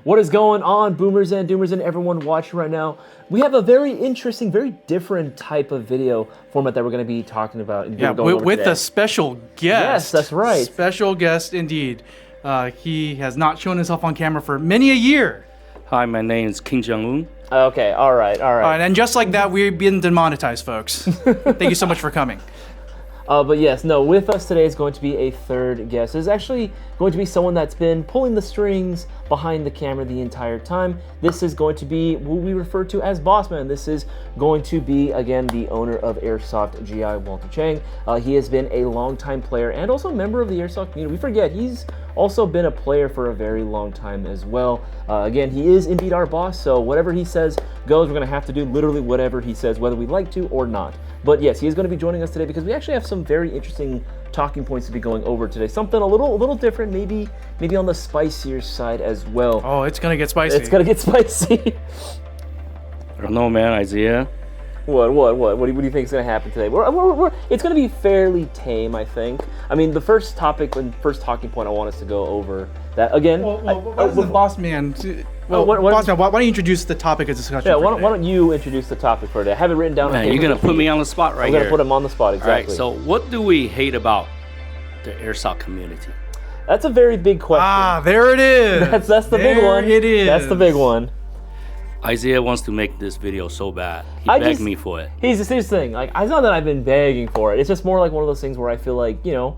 What is going on, boomers and doomers and everyone watching right now? We have a very interesting, very different type of video format that we're going to be talking about. And going over with today. a special guest. Yes, that's right. Special guest indeed. He has not shown himself on camera for many a year. Hi, my name is Kim Jong-un. Okay, all right. And just like that, we've been demonetized, folks. Thank you so much for coming. But yes, no, with us today is going to be a third guest. It's actually going to be someone that's been pulling the strings behind the camera the entire time. This is going to be what we refer to as Bossman. This is going to be, again, the owner of Airsoft GI, Walter Chang. He has been a longtime player and also a member of the Airsoft community. We forget, he's also been a player for a very long time as well. Again, he is indeed our boss, so whatever he says goes. We're going to have to do literally whatever he says, whether we like to or not. But yes, he is going to be joining us today because we actually have some very interesting talking points to be going over today. Something a little different, maybe on the spicier side as well. Oh, it's going to get spicy. It's going to get spicy. I don't know, man, Isaiah. What do you think is going to happen today? It's going to be fairly tame, I think. I mean, the first topic and first talking point I want us to go over that again. Boss man? Boss man, why don't you introduce the topic of discussion? Yeah, why don't you introduce the topic for today? I have it written down. Man, you're gonna put me on the spot right here. I'm gonna put him on the spot, exactly. All right, so what do we hate about the Airsoft community? That's a very big question. Ah, there it is. That's the big one. It is. That's the big one. Isaiah wants to make this video so bad. He begged me for it. Here's the thing. Like, it's not that I've been begging for it. It's just more like one of those things where I feel like, you know,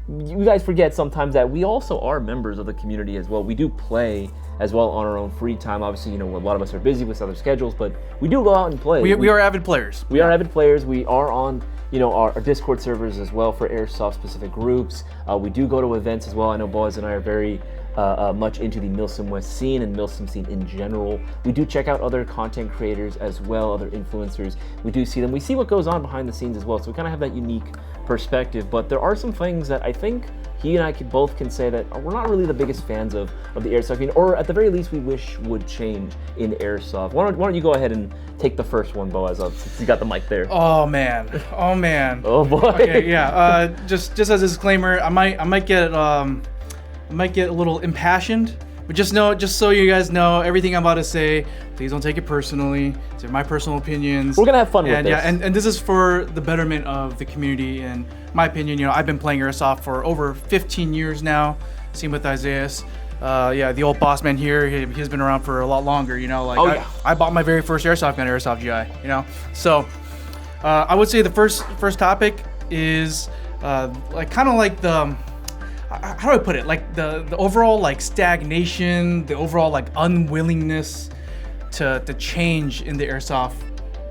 you guys forget sometimes that we also are members of the community as well. We do play as well on our own free time. Obviously, you know, a lot of us are busy with other schedules, but we do go out and play. We are avid players. We are avid players. We are on, you know, our Discord servers as well for Airsoft specific groups. We do go to events as well. I know Boaz and I are very much into the Milsim West scene and Milsim scene in general. We do check out other content creators as well, other influencers. We do see them. We see what goes on behind the scenes as well. So we kind of have that unique perspective. But there are some things that I think he and I both can say that we're not really the biggest fans of the Airsoft community, or at the very least we wish would change in Airsoft. Why don't you go ahead and take the first one, Boaz, since you got the mic there. Oh man. Oh boy. Okay, yeah. Just as a disclaimer, I might get a little impassioned, but just so you guys know, everything I'm about to say, please don't take it personally. They're my personal opinions. We're gonna have fun with this. Yeah, and this is for the betterment of the community. And my opinion, you know, I've been playing Airsoft for over 15 years now. Same with Isaiah. The old boss man here, he's been around for a lot longer. You know, like I bought my very first Airsoft gun, Airsoft GI. You know, so I would say the first topic is like the. How do I put it? Like the overall like stagnation, the overall like unwillingness to change in the Airsoft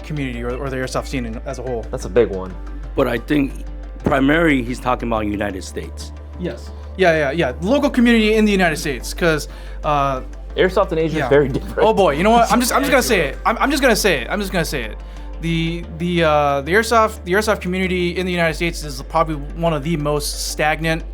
community or the Airsoft scene as a whole. That's a big one. But I think primarily he's talking about United States. Yes. Yeah. The local community in the United States, because Airsoft in Asia is very different. Oh boy, you know what? I'm just gonna say it. I'm just gonna say it. The Airsoft community in the United States is probably one of the most stagnant,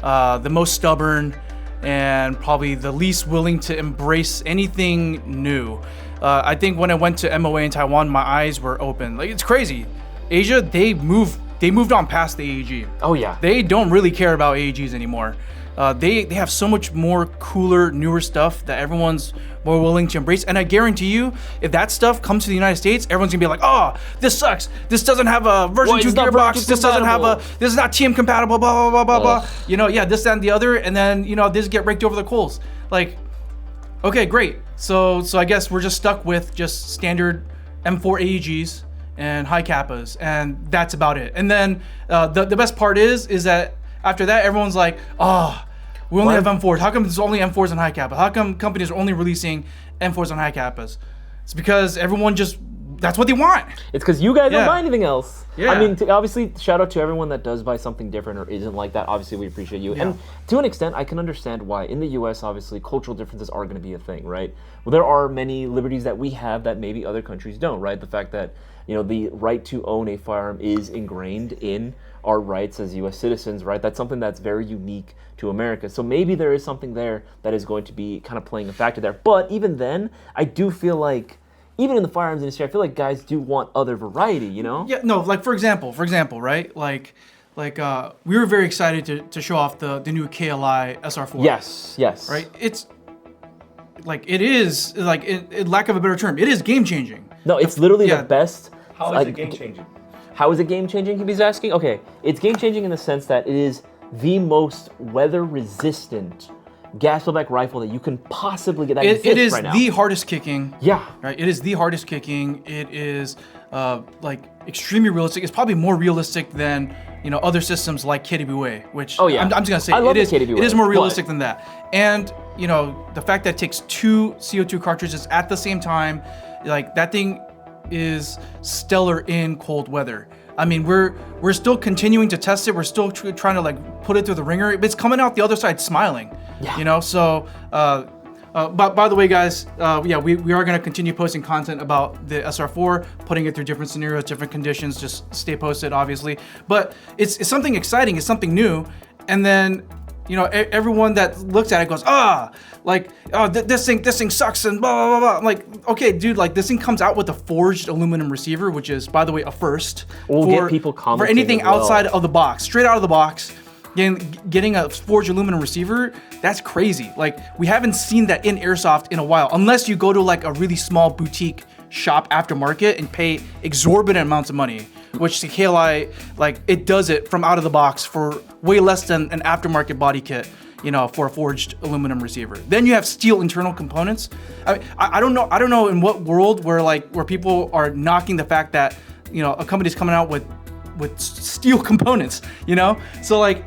the most stubborn, and probably the least willing to embrace anything new. I think when I went to MOA in Taiwan, my eyes were open. Like, it's crazy. Asia, they moved on past the AEG. Oh yeah. They don't really care about AEGs anymore. They have so much more cooler, newer stuff that everyone's more willing to embrace. And I guarantee you, if that stuff comes to the United States, everyone's gonna be like, oh, this sucks. This doesn't have a version 2 gearbox. This doesn't have this is not team compatible, blah, blah, blah, blah, blah. You know, yeah, this, that, and the other. And then, you know, this get raked over the coals. Like, okay, great. So I guess we're just stuck with just standard M4 AEGs and high kappas, and that's about it. And then the best part is that after that, everyone's like, oh, we only have M4s. How come there's only M4s and high kappa? How come companies are only releasing M4s and high kappas? It's because everyone that's what they want. It's because you guys don't buy anything else. Yeah. I mean, obviously, shout out to everyone that does buy something different or isn't like that. Obviously, we appreciate you. Yeah. And to an extent, I can understand why. In the US, obviously, cultural differences are going to be a thing, right? Well, there are many liberties that we have that maybe other countries don't, right? The fact that, you know, the right to own a firearm is ingrained in our rights as US citizens, right? That's something that's very unique to America. So maybe there is something there that is going to be kind of playing a factor there. But even then, I do feel like, even in the firearms industry, I feel like guys do want other variety, you know? Yeah, no, like for example, right? Like we were very excited to show off the new KLI SR4. Yes. Right? It's it is like lack of a better term, it is game changing. No, it's literally the best. How is it game changing? How is it game changing? He's asking. Okay, it's game changing in the sense that it is the most weather resistant gas blowback rifle that you can possibly get. It is the hardest kicking. Yeah. Right. It is the hardest kicking. It is like extremely realistic. It's probably more realistic than other systems like KWA, which I'm just gonna say it is more realistic than that. And the fact that it takes 2 CO2 cartridges at the same time, like that thing is stellar in cold weather. I mean, we're still continuing to test it. We're still trying to like put it through the ringer. It's coming out the other side smiling. Yeah. So. But by the way, guys, we are going to continue posting content about the SR4, putting it through different scenarios, different conditions. Just stay posted, obviously. But it's something exciting. It's something new. And then, everyone that looks at it goes, this thing sucks and blah, blah, blah, blah. I'm like, okay, dude, like this thing comes out with a forged aluminum receiver, which is, by the way, a first. We'll get people commenting for anything as well. Outside of the box, straight out of the box. Getting a forged aluminum receiver, that's crazy. Like, we haven't seen that in Airsoft in a while, unless you go to like a really small boutique shop aftermarket and pay exorbitant amounts of money, which the KLI, like, it does it from out of the box for way less than an aftermarket body kit, for a forged aluminum receiver. Then you have steel internal components. I don't know in what world where people are knocking the fact that, a company's coming out with steel components, So like,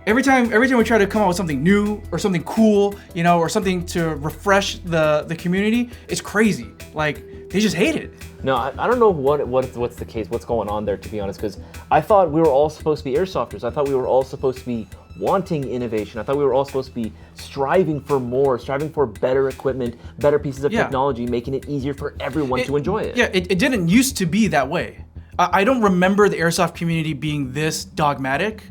Every time we try to come out with something new or something cool, or something to refresh the community, it's crazy. Like, they just hate it. No, I don't know what's the case, what's going on there, to be honest, because I thought we were all supposed to be airsofters. I thought we were all supposed to be wanting innovation. I thought we were all supposed to be striving for more, striving for better equipment, better pieces of technology, making it easier for everyone to enjoy it. Yeah, it didn't used to be that way. I don't remember the airsoft community being this dogmatic.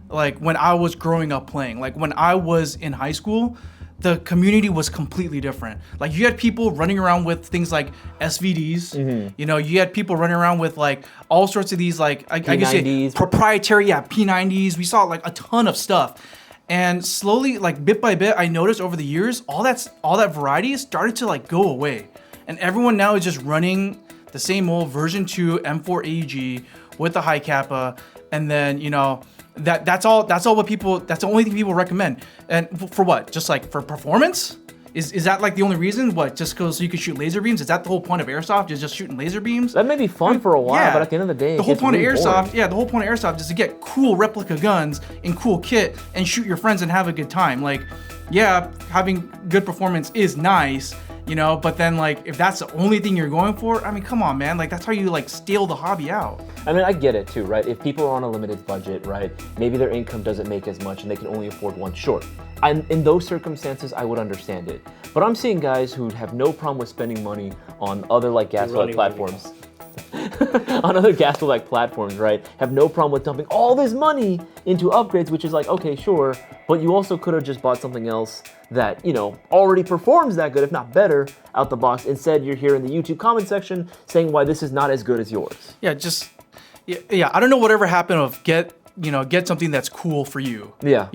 Like when I was growing up playing, like when I was in high school, the community was completely different. Like you had people running around with things like SVDs, you had people running around with like all sorts of these like, I guess say proprietary, P90s. We saw like a ton of stuff. And slowly, like bit by bit, I noticed over the years, all that variety started to like go away. And everyone now is just running the same old version 2 M4 AEG with the high kappa. And then, that's the only thing people recommend. And for what? Just like for performance? Is that like the only reason? What, just so you can shoot laser beams? Is that the whole point of Airsoft, is just shooting laser beams? That may be fun for a while, but at the end of the day, the whole point of Airsoft is to get cool replica guns in cool kit and shoot your friends and have a good time. Like, having good performance is nice, but then like if that's the only thing you're going for, I mean, come on, man, like that's how you like steal the hobby out. I mean, I get it too, right? If people are on a limited budget, right, maybe their income doesn't make as much and they can only afford one, sure. And in those circumstances, I would understand it. But I'm seeing guys who have no problem with spending money on other like gas-like platforms. On other gas-like platforms, right? Have no problem with dumping all this money into upgrades, which is like, okay, sure, but you also could have just bought something else that, already performs that good, if not better, out the box. Instead, you're here in the YouTube comment section saying why this is not as good as yours. Yeah, I don't know whatever happened of get something that's cool for you. Yeah.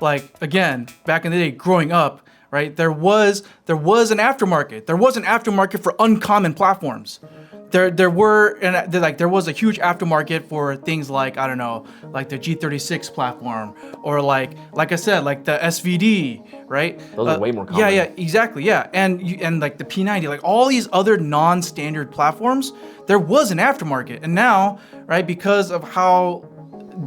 Like, again, back in the day, growing up, right, there was an aftermarket. There was an aftermarket for uncommon platforms. There was a huge aftermarket for things like, I don't know, like the G36 platform, or like I said, like the SVD, right? Those are way more common. Yeah, exactly, yeah. And like the P90, like all these other non-standard platforms, there was an aftermarket. And now, right, because of how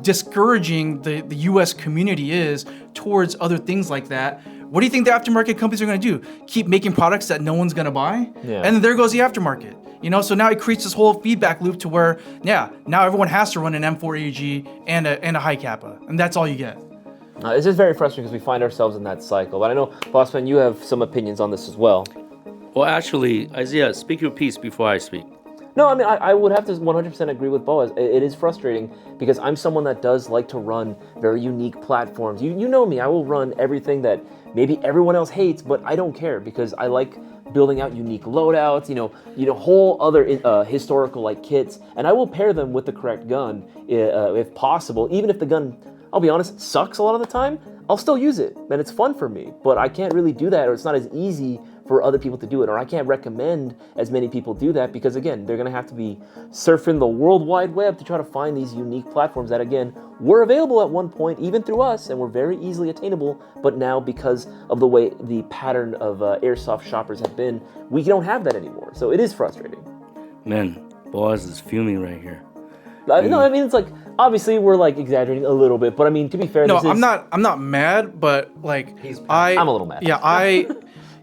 discouraging the US community is towards other things like that, what do you think the aftermarket companies are going to do? Keep making products that no one's going to buy? Yeah. And then there goes the aftermarket. So now it creates this whole feedback loop to where, now everyone has to run an M4 AEG and a high kappa, and that's all you get. It's just very frustrating because we find ourselves in that cycle. But I know, Bossman, you have some opinions on this as well. Well, actually, Isaiah, speak your piece before I speak. No, I mean, I would have to 100% agree with Boaz. It is frustrating because I'm someone that does like to run very unique platforms. You know me, I will run everything that maybe everyone else hates, but I don't care because I like building out unique loadouts, whole other historical like kits, and I will pair them with the correct gun if possible. Even if the gun, I'll be honest, sucks a lot of the time, I'll still use it, and it's fun for me, but I can't really do that, or it's not as easy for other people to do it, or I can't recommend as many people do that because, again, they're going to have to be surfing the World Wide Web to try to find these unique platforms that, again, were available at one point, even through us, and were very easily attainable, but now because of the way the pattern of airsoft shoppers have been, we don't have that anymore, so it is frustrating. Man, boss is fuming right here. No, I mean, it's like, obviously we're like exaggerating a little bit, but I mean, to be fair, No, this is... I'm not mad, but like I'm a little mad.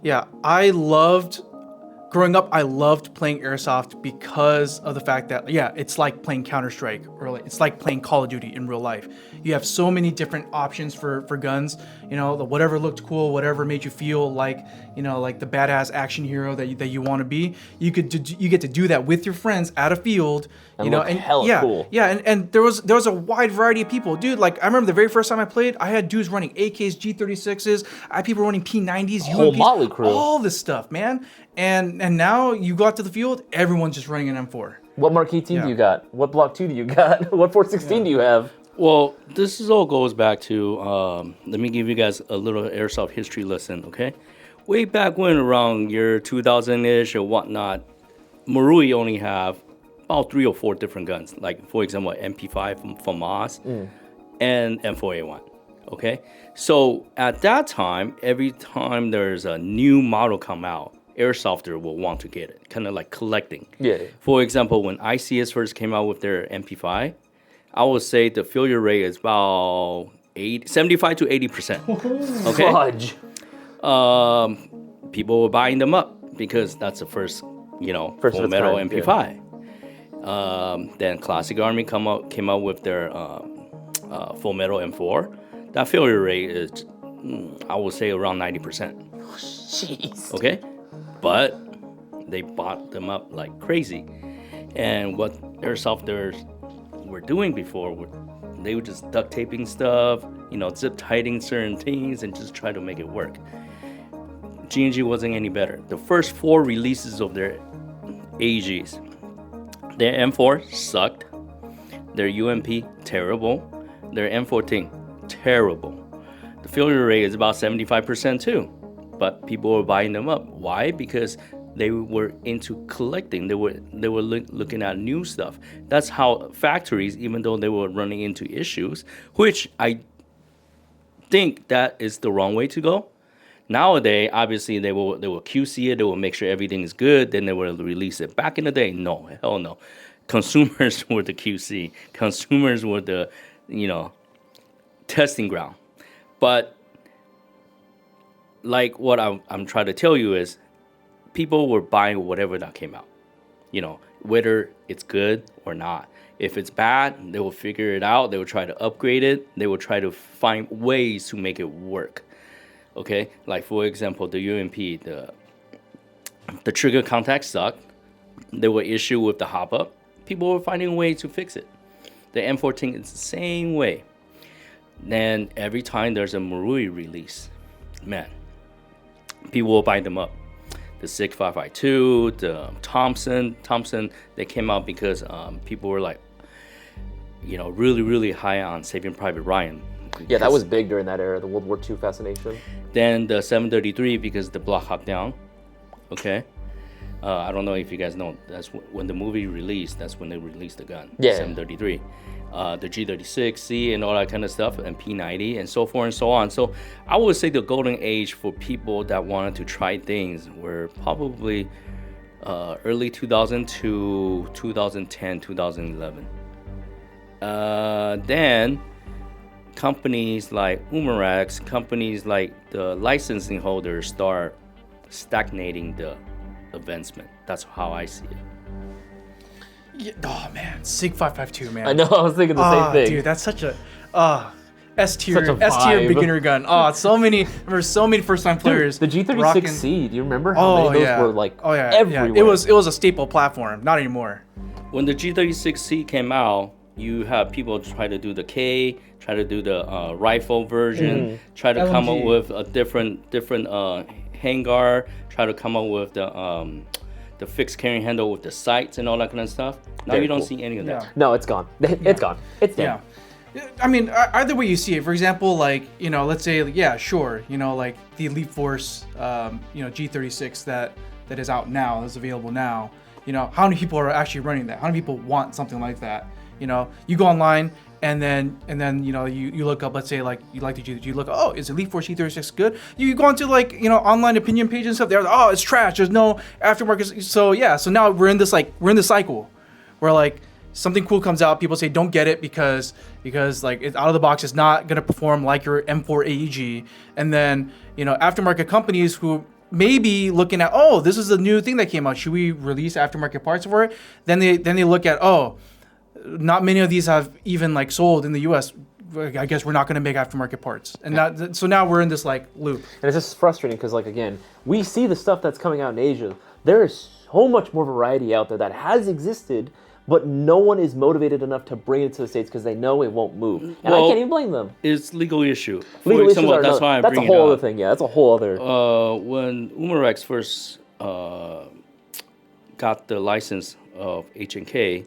Yeah, I loved growing up. I loved playing airsoft because of the fact that it's like playing Counter-Strike, or like, it's like playing Call of Duty in real life. You have so many different options for guns. You know, whatever looked cool, whatever made you feel like, you know, like the badass action hero that you want to be. You get to do that with your friends at a field. And hella cool. Yeah, and there was a wide variety of people, dude. Like I remember the very first time I played, I had dudes running AKs, G36s. I had people running P90s, Whole UMPs, motley crew. all this stuff, man. And now you go out to the field, everyone's just running an M4. What Mark 18 do you got? What Block 2 do you got? What 416 do you have? Well, this all goes back to, let me give you guys a little airsoft history lesson, okay? Way back when, around year 2000-ish or whatnot, Marui only have about 3 or 4 different guns. Like, for example, MP5 from Moss and M4A1, okay? So at that time, every time there's a new model come out, Airsofter will want to get it, kind of like collecting. Yeah. For example, when ICS first came out with their MP5, I would say the failure rate is about 75 to 80%. Okay. Fudge. People were buying them up because that's the first full metal MP5. Yeah. Then Classic Army came out with their full metal M4. That failure rate is, I would say, around 90%. Jeez. Okay, but they bought them up like crazy, and what airsofters were doing before, they were just duct taping stuff, zip tightening certain things, and just try to make it work. G&G wasn't any better. The first 4 releases of their AGs, their M4 sucked, their UMP terrible, their M14 terrible. The failure rate is about 75% too, but people were buying them up. Why? Because they were into collecting. They were looking at new stuff. That's how factories, even though they were running into issues, which I think that is the wrong way to go. Nowadays, obviously, they will QC it. They will make sure everything is good. Then they will release it. Back in the day, no, hell no. Consumers were the QC. Consumers were the, testing ground. But like what I'm trying to tell you is, people were buying whatever that came out, whether it's good or not. If it's bad, they will figure it out. They will try to upgrade it. They will try to find ways to make it work. Okay, like for example, the UMP, the trigger contact sucked. There were issues with the hop up. People were finding a way to fix it. The M14 is the same way. Then every time there's a Marui release, man, people will buy them up. The 6552, the Thompson, they came out because people were like, really, really high on Saving Private Ryan. Yeah, that was big during that era, the World War II fascination. Then the 733 because the block hop down. Okay. I don't know if you guys know, that's when the movie released, that's when they released the gun. Yeah. 733. The G36C and all that kind of stuff, and P90 and so forth and so on. So I would say the golden age for people that wanted to try things were probably early 2000 to 2010, 2011. Then companies like Umarax, companies like the licensing holders start stagnating the advancement. That's how I see it. Yeah, oh man, SIG 552, man. I know, I was thinking the same thing. Dude, that's such a S tier vibe. beginner gun. So many first time players. Dude, the G36C, rocking. do you remember how many of those were like everywhere? Yeah. It was a staple platform, not anymore. When the G36C came out, you have people try to do the K, try to do the rifle version, try to come up with a different handguard, try to come up with the fixed carrying handle with the sights and all that kind of stuff. Now you don't see any of that. No, it's gone. It's gone. It's dead. I mean, either way you see it. For example, like, you know, let's say, yeah, sure, you know, like the Elite Force, you know, G36 that is out now, that's available now. You know, how many people are actually running that? How many people want something like that? You know, you go online and then you know, you look up, let's say like you like the G, you look, oh, is Elite Force G36 good? You go onto like, you know, online opinion pages and stuff. They're like, oh, it's trash. There's no aftermarket. So yeah, so now we're in this cycle where like something cool comes out, people say don't get it because like it's out of the box, it's not gonna perform like your M4 AEG, and then, you know, aftermarket companies who maybe looking at, oh, this is a new thing that came out, should we release aftermarket parts for it? Then they look at, oh, not many of these have even like sold in the US. I guess we're not going to make aftermarket parts, and so now we're in this like loop. And it's just frustrating because, like, again, we see the stuff that's coming out in Asia. There is so much more variety out there that has existed, but no one is motivated enough to bring it to the States because they know it won't move. And I can't even blame them. It's legal issue. Legal issues are that's why that's a whole other thing. Yeah, that's a whole other. When Umarex first got the license of H&K,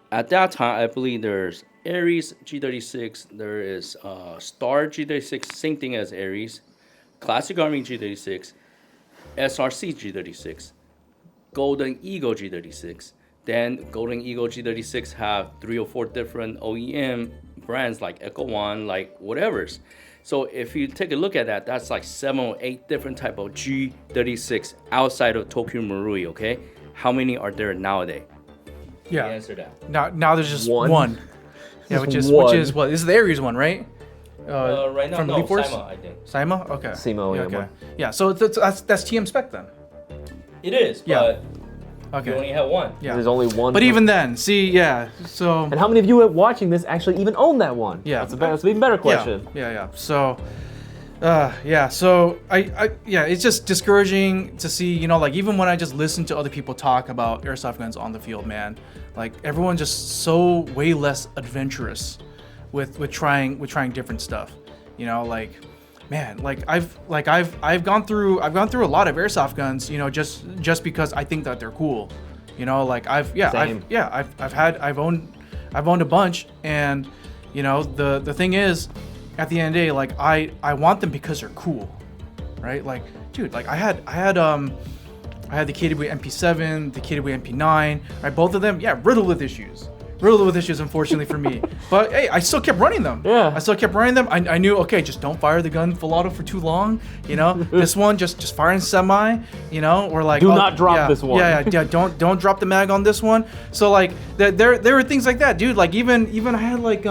at that time, I believe there's Ares G36, there is Star G36, same thing as Ares, Classic Army G36, SRC G36, Golden Eagle G36. Then Golden Eagle G36 have 3 or 4 different OEM brands like Echo One, like whatever's. So if you take a look at that, that's like 7 or 8 different type of G36 outside of Tokyo Marui, okay? How many are there nowadays? Yeah. Answer that. Now there's just one. Yeah, which is what? This is the Ares one, right? Right now, from no, Elite Force? SIMA, I think. SIMA? Okay. SIMA, yeah, yeah, okay. Yeah, so that's TM spec then. It is, Yeah. but Okay. you only have one. Yeah. There's only one. But even then, see, yeah. So. And how many of you watching this actually even own that one? Yeah. That's an even better question. Yeah. So. Yeah. So it's just discouraging to see, you know, like even when I just listen to other people talk about airsoft guns on the field, man, like everyone's just so way less adventurous with trying different stuff, you know, like, man, like I've gone through a lot of airsoft guns, you know, just because I think that they're cool, you know, like I've owned a bunch, and you know, the thing is, at the end of the day, like I want them because they're cool, right? Like, dude, like I had the KW MP7, the KW MP9, right? Both of them, yeah, riddled with issues, unfortunately for me. But hey, I still kept running them. Yeah. I still kept running them. I knew, okay, just don't fire the gun full auto for too long, you know. This one, just fire in semi, you know, or like Do not drop this one. Yeah. Don't drop the mag on this one. So like there were things like that, dude. Like even I had like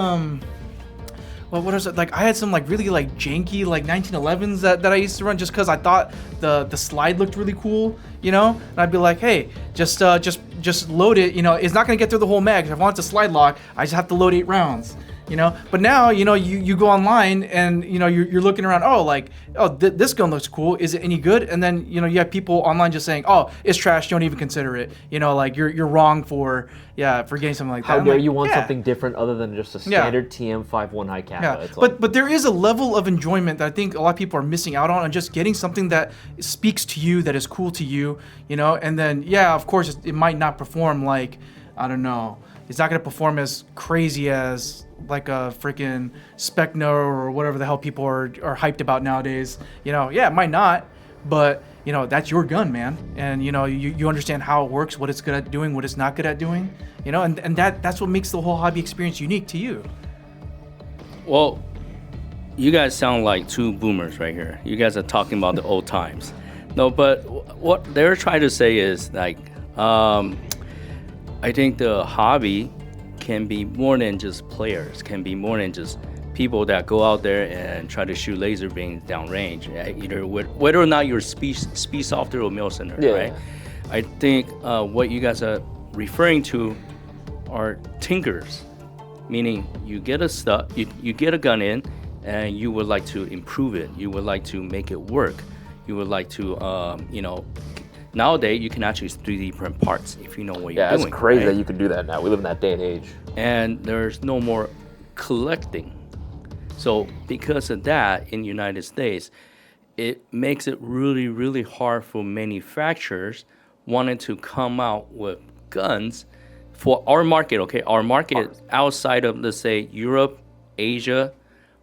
what was it? Like I had some like really like janky like 1911s that I used to run just because I thought the slide looked really cool, you know. And I'd be like, hey, just load it. You know, it's not gonna get through the whole mag. If I want it to slide lock, I just have to load 8 rounds. You know, but now, you know, you go online and, you know, you're looking around, oh, like, oh, this gun looks cool, is it any good? And then, you know, you have people online just saying, oh, it's trash, don't even consider it, you know, like you're wrong for getting something like that. How I'm dare like, you want yeah. something different other than just a standard TM51 high kappa? Yeah, It's like, but there is a level of enjoyment that I think a lot of people are missing out on just getting something that speaks to you, that is cool to you, you know. And then, yeah, of course, it might not perform like, I don't know, it's not going to perform as crazy as like a freaking Specno or whatever the hell people are hyped about nowadays. You know, yeah, it might not, but, you know, that's your gun, man. And, you know, you understand how it works, what it's good at doing, what it's not good at doing, you know, and that's what makes the whole hobby experience unique to you. Well, you guys sound like 2 boomers right here. You guys are talking about the old times. No, but what they're trying to say is like, I think the hobby can be more than just players, can be more than just people that go out there and try to shoot laser beams downrange, either whether or not you're speed softer or mill center, right? I think what you guys are referring to are tinkers, meaning you get you get a gun in and you would like to improve it, you would like to make it work, you would like to, you know, nowadays, you can actually 3D print parts if you know what you're doing. Yeah, it's crazy right? that you can do that now. We live in that day and age. And there's no more collecting. So because of that, in the United States, it makes it really, really hard for manufacturers wanting to come out with guns for our market, okay? Our market outside of, let's say, Europe Asia,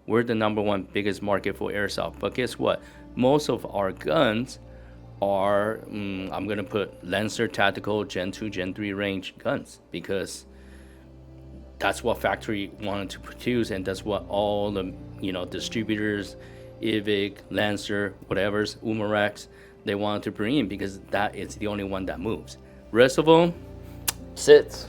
we're the number one biggest market for airsoft. But guess what? Most of our guns are, I'm going to put Lancer Tactical Gen 2, Gen 3 range guns, because that's what factory wanted to produce, and that's what all the distributors, Ivic, Lancer, whatever's, Umarex, they wanted to bring in, because that is the only one that moves. Rest of them Sits.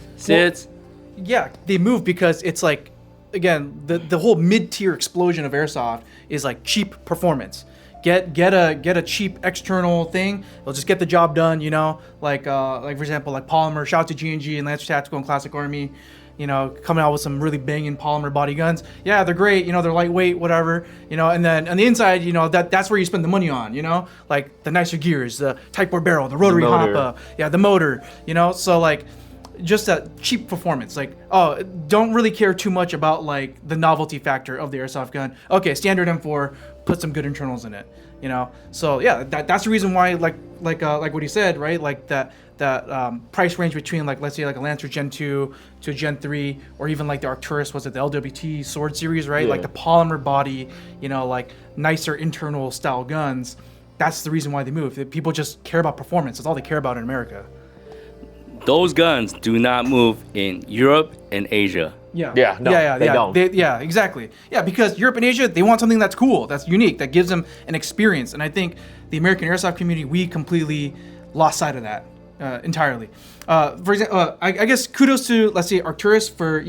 Yeah, they move because it's like, again, the whole mid-tier explosion of airsoft is like cheap performance. Get a cheap external thing. It'll just get the job done. Like for example, like polymer. Shout out to G&G and Lancer Tactical and Classic Army. Coming out with some really banging polymer body guns. Yeah, they're great. They're lightweight, whatever. And then on the inside, that's where you spend the money on. Like the nicer gears, the Type 4 barrel, the rotary hop, the motor. So like, just that cheap performance. Like, don't really care too much about like the novelty factor of the airsoft gun. Okay, standard M4, put some good internals in it. So yeah, that's the reason why like what he said, right? Like that price range between, like, let's say like a Lancer Gen 2 to a Gen 3, or even like the Arcturus, was it the LWT Sword series, right? Yeah. Like the polymer body, like nicer internal style guns. That's the reason why they move. People just care about performance. That's all they care about in America. Those guns do not move in Europe and Asia. They don't. Exactly. Yeah, because Europe and Asia, they want something that's cool, that's unique, that gives them an experience. And I think the American airsoft community, we completely lost sight of that entirely. For example, I guess kudos to, let's say, Arcturus for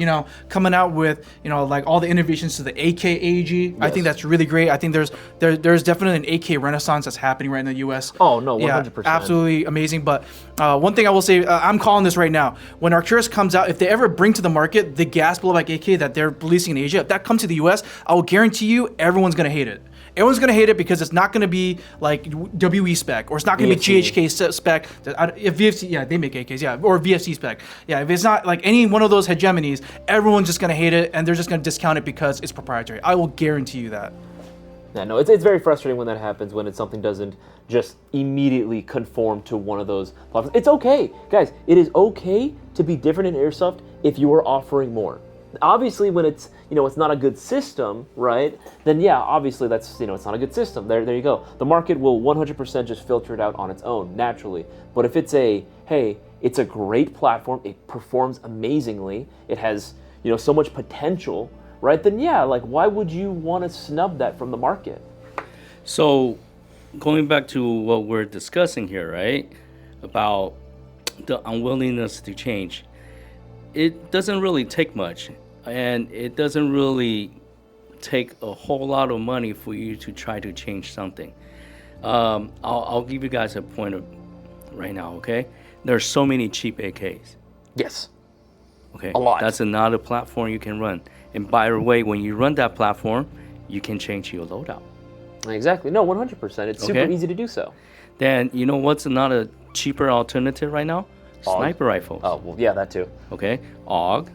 coming out with like all the innovations to the AK AEG. Yes. I think that's really great. I think there's definitely an AK renaissance that's happening right in the U.S. Oh no, 100%. Yeah, absolutely amazing. But one thing I will say, I'm calling this right now. When Arcturus comes out, if they ever bring to the market the gas blowback AK that they're releasing in Asia, if that comes to the U.S., I will guarantee you everyone's gonna hate it. Everyone's going to hate it because it's not going to be like WE spec, or it's not going to be GHK spec. If VFC, they make AKs, or VFC spec. Yeah, if it's not like any one of those hegemonies, everyone's just going to hate it, and they're just going to discount it because it's proprietary. I will guarantee you that. Yeah, no, it's very frustrating when that happens, when something doesn't just immediately conform to one of those platforms. It's okay, guys. It is okay to be different in airsoft if you are offering more. Obviously, when it's it's not a good system, right? Then yeah, obviously that's it's not a good system. There you go. The market will 100% just filter it out on its own naturally. But if it's it's a great platform, it performs amazingly, it has so much potential, right? Then yeah, like why would you want to snub that from the market? So, going back to what we're discussing here, right? About the unwillingness to change. It doesn't really take much. And it doesn't really take a whole lot of money for you to try to change something. I'll give you guys a point of right now, okay? There's so many cheap AKs. Yes. Okay. A lot. That's another platform you can run. And by the way, when you run that platform, you can change your loadout. Exactly. No, 100%. It's super easy to do so. Then you know what's another cheaper alternative right now? AUG. Sniper rifles. Oh, well, yeah, that too. Okay. AUG.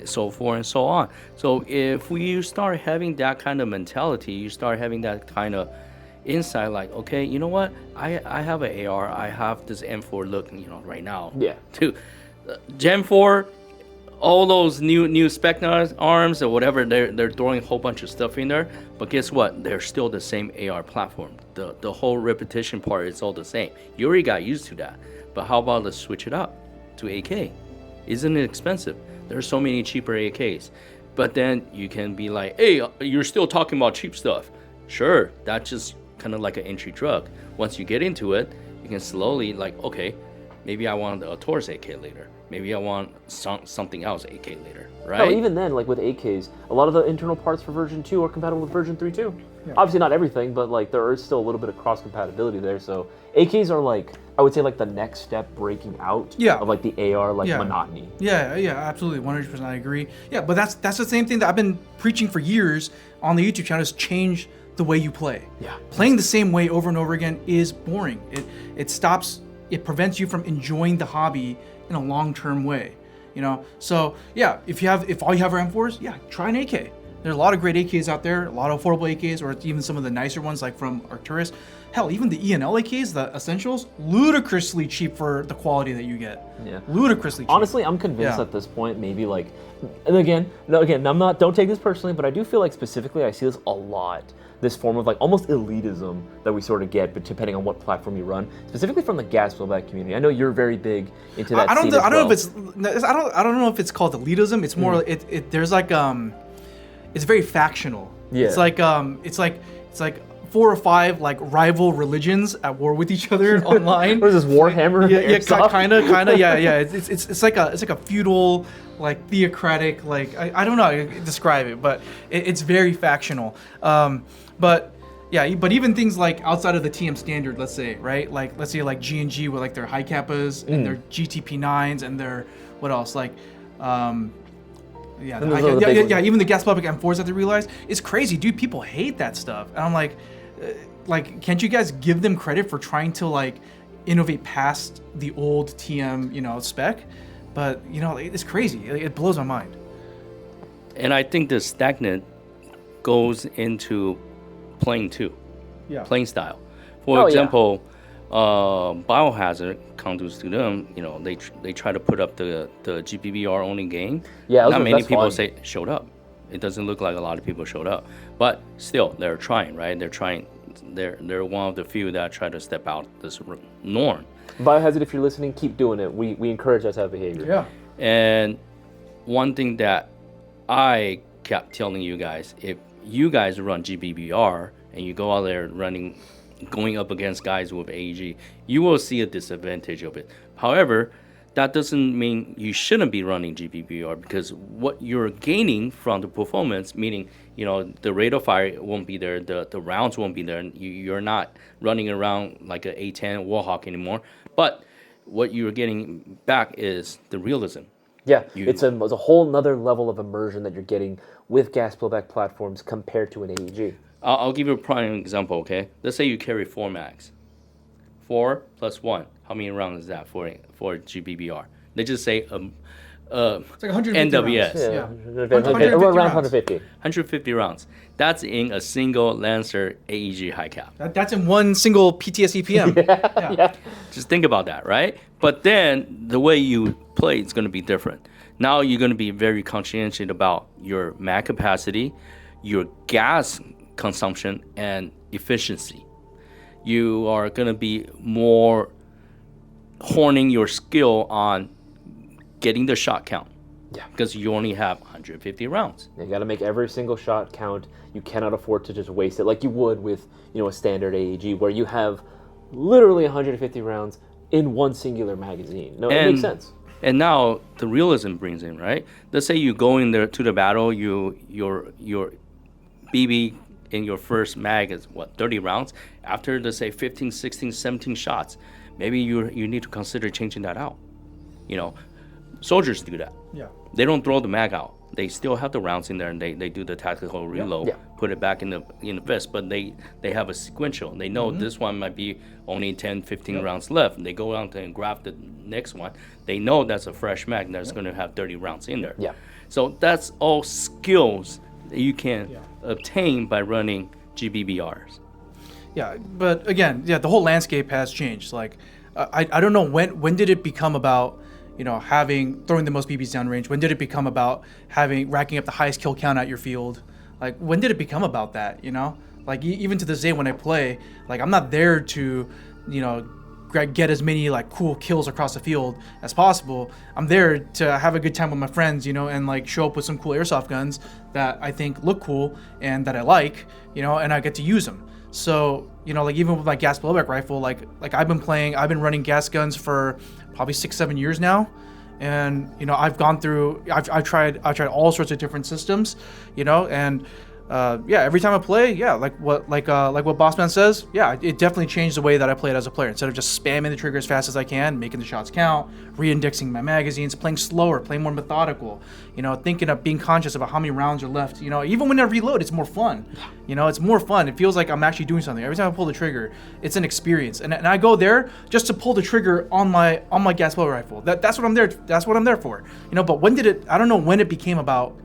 So forth and so on. So if you start having that kind of mentality, you start having that kind of insight, like, okay, you know what? I have an AR. I have this M4 look, right now. Yeah. To Gen 4, all those new spec arms or whatever, they're throwing a whole bunch of stuff in there. But guess what? They're still the same AR platform. The whole repetition part is all the same. You already got used to that. But how about let's switch it up to AK? Isn't it expensive? There's so many cheaper AKs. But then you can be like, hey, you're still talking about cheap stuff. Sure, that's just kind of like an entry drug. Once you get into it, you can slowly like, okay, maybe I want a Taurus AK later. Maybe I want something else AK later, right? Oh, even then, like with AKs, a lot of the internal parts for version 2 are compatible with version 3 too. Yeah. Obviously not everything, but like there is still a little bit of cross compatibility there. So AKs are like, I would say like the next step breaking out of like the AR monotony. Yeah, absolutely, 100%. I agree. Yeah, but that's the same thing that I've been preaching for years on the YouTube channel, is change the way you play. Yeah. Playing the same way over and over again is boring. It prevents you from enjoying the hobby in a long-term way. So yeah, if all you have are M4s, yeah, try an AK. There's a lot of great AKs out there, a lot of affordable AKs, or even some of the nicer ones like from Arcturus. Hell, even the ENL AKs, the Essentials, ludicrously cheap for the quality that you get. Yeah. Ludicrously cheap. Honestly, I'm convinced at this point, maybe like, and again, I'm not, don't take this personally, but I do feel like specifically I see this a lot. This form of like almost elitism that we sort of get, but depending on what platform you run, specifically from the gas blowback community. I know you're very big into that. I don't know if it's called elitism. It's more there's like it's very factional. Yeah. It's like 4 or 5 like rival religions at war with each other online. What is this, Warhammer? Yeah, kind of. Yeah. It's like a feudal, like theocratic, like I don't know how to describe it, but it's very factional. But even things like outside of the TM standard, let's say, right? Like let's say like G&G with like their high kappas and their GTP9s and their what else like. Even the gas public M4s that they realize it's crazy, dude. People hate that stuff, and I'm like, can't you guys give them credit for trying to like innovate past the old TM, spec? But it's crazy. It blows my mind. And I think the stagnant goes into playing too. Yeah. Playing style. For example, Biohazard, conduits to them, they try to put up the GBBR only game. Yeah, not many people fun. showed up. It doesn't look like a lot of people showed up, but still they're trying, right? They're trying. They're one of the few that try to step out this norm. Biohazard, if you're listening, keep doing it. We encourage that type of behavior. Yeah. And one thing that I kept telling you guys, if you guys run GBBR and you go out there going up against guys with AEG, you will see a disadvantage of it. However, that doesn't mean you shouldn't be running GBBR, because what you're gaining from the performance, meaning the rate of fire won't be there, the rounds won't be there, and you're not running around like an A10 Warhawk anymore. But what you're getting back is the realism. Yeah, it's a whole nother level of immersion that you're getting with gas blowback platforms compared to an AEG. I'll give you a prime example, okay? Let's say you carry 4 mags. 4 plus 1. How many rounds is that for GBBR? They just say it's like 150 NWS. rounds. Around 150. 150 rounds. That's in a single Lancer AEG high cap. That's in one single PTS EPM. Yeah. Just think about that, right? But then the way you play is going to be different. Now you're going to be very conscientious about your mag capacity, your gas consumption, and efficiency. You are going to be more honing your skill on getting the shot count. Yeah. Because you only have 150 rounds. You got to make every single shot count. You cannot afford to just waste it like you would with, a standard AEG where you have literally 150 rounds in one singular magazine. No, it makes sense. And now the realism brings in, right? Let's say you go in there to the battle, your BB in your first mag is 30 rounds. After, let's say 15, 16, 17 shots, maybe you need to consider changing that out. Soldiers do that. Yeah. They don't throw the mag out. They still have the rounds in there, and they do the tactical reload, put it back in the vest, but they have a sequential. They know this one might be only 10, 15 rounds left. They go out and grab the next one. They know that's a fresh mag that's going to have 30 rounds in there. Yeah. So that's all skills that you can obtain by running GBBRs. Yeah, but again, the whole landscape has changed. Like, I don't know when did it become about throwing the most BBs downrange? When did it become about racking up the highest kill count at your field? Like, when did it become about that? Like even to this day when I play, like I'm not there to, get as many like cool kills across the field as possible. I'm there to have a good time with my friends, and like show up with some cool airsoft guns that I think look cool and that I like, and I get to use them. So, like even with my gas blowback rifle, like I've been running gas guns for probably 6-7 years now. And, I've tried all sorts of different systems, and every time I play, like what Bossman says, it definitely changed the way that I played as a player. Instead of just spamming the trigger as fast as I can, making the shots count, re-indexing my magazines, playing slower, playing more methodical, thinking of being conscious about how many rounds are left. Even when I reload, it's more fun. It's more fun. It feels like I'm actually doing something. Every time I pull the trigger, it's an experience. And I go there just to pull the trigger on my gas blower rifle. That's what I'm there for. But when did it? I don't know when it became about,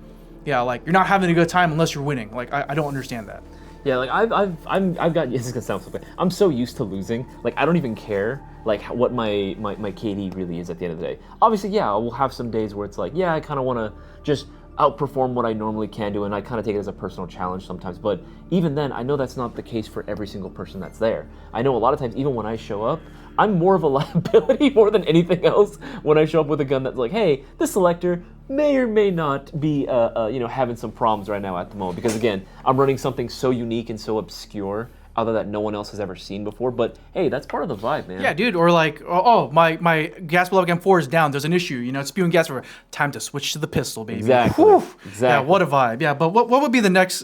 yeah, like you're not having a good time unless you're winning. Like I don't understand that. Yeah, like I've got. This is gonna sound so bad. I'm so used to losing. Like I don't even care. Like what my KD really is at the end of the day. Obviously, yeah, we'll have some days where it's like, yeah, I kind of want to just outperform what I normally can do, and I kind of take it as a personal challenge sometimes. But even then, I know that's not the case for every single person that's there. I know a lot of times, even when I show up, I'm more of a liability more than anything else when I show up with a gun that's like, hey, this selector may or may not be, having some problems right now at the moment. Because again, I'm running something so unique and so obscure, other that no one else has ever seen before. But hey, that's part of the vibe, man. Yeah, dude. Or like, oh, my gas below M4 is down. There's an issue. It's spewing gas everywhere. Time to switch to the pistol, baby. Exactly. Whew. Exactly. Yeah, what a vibe. Yeah, but what would be the next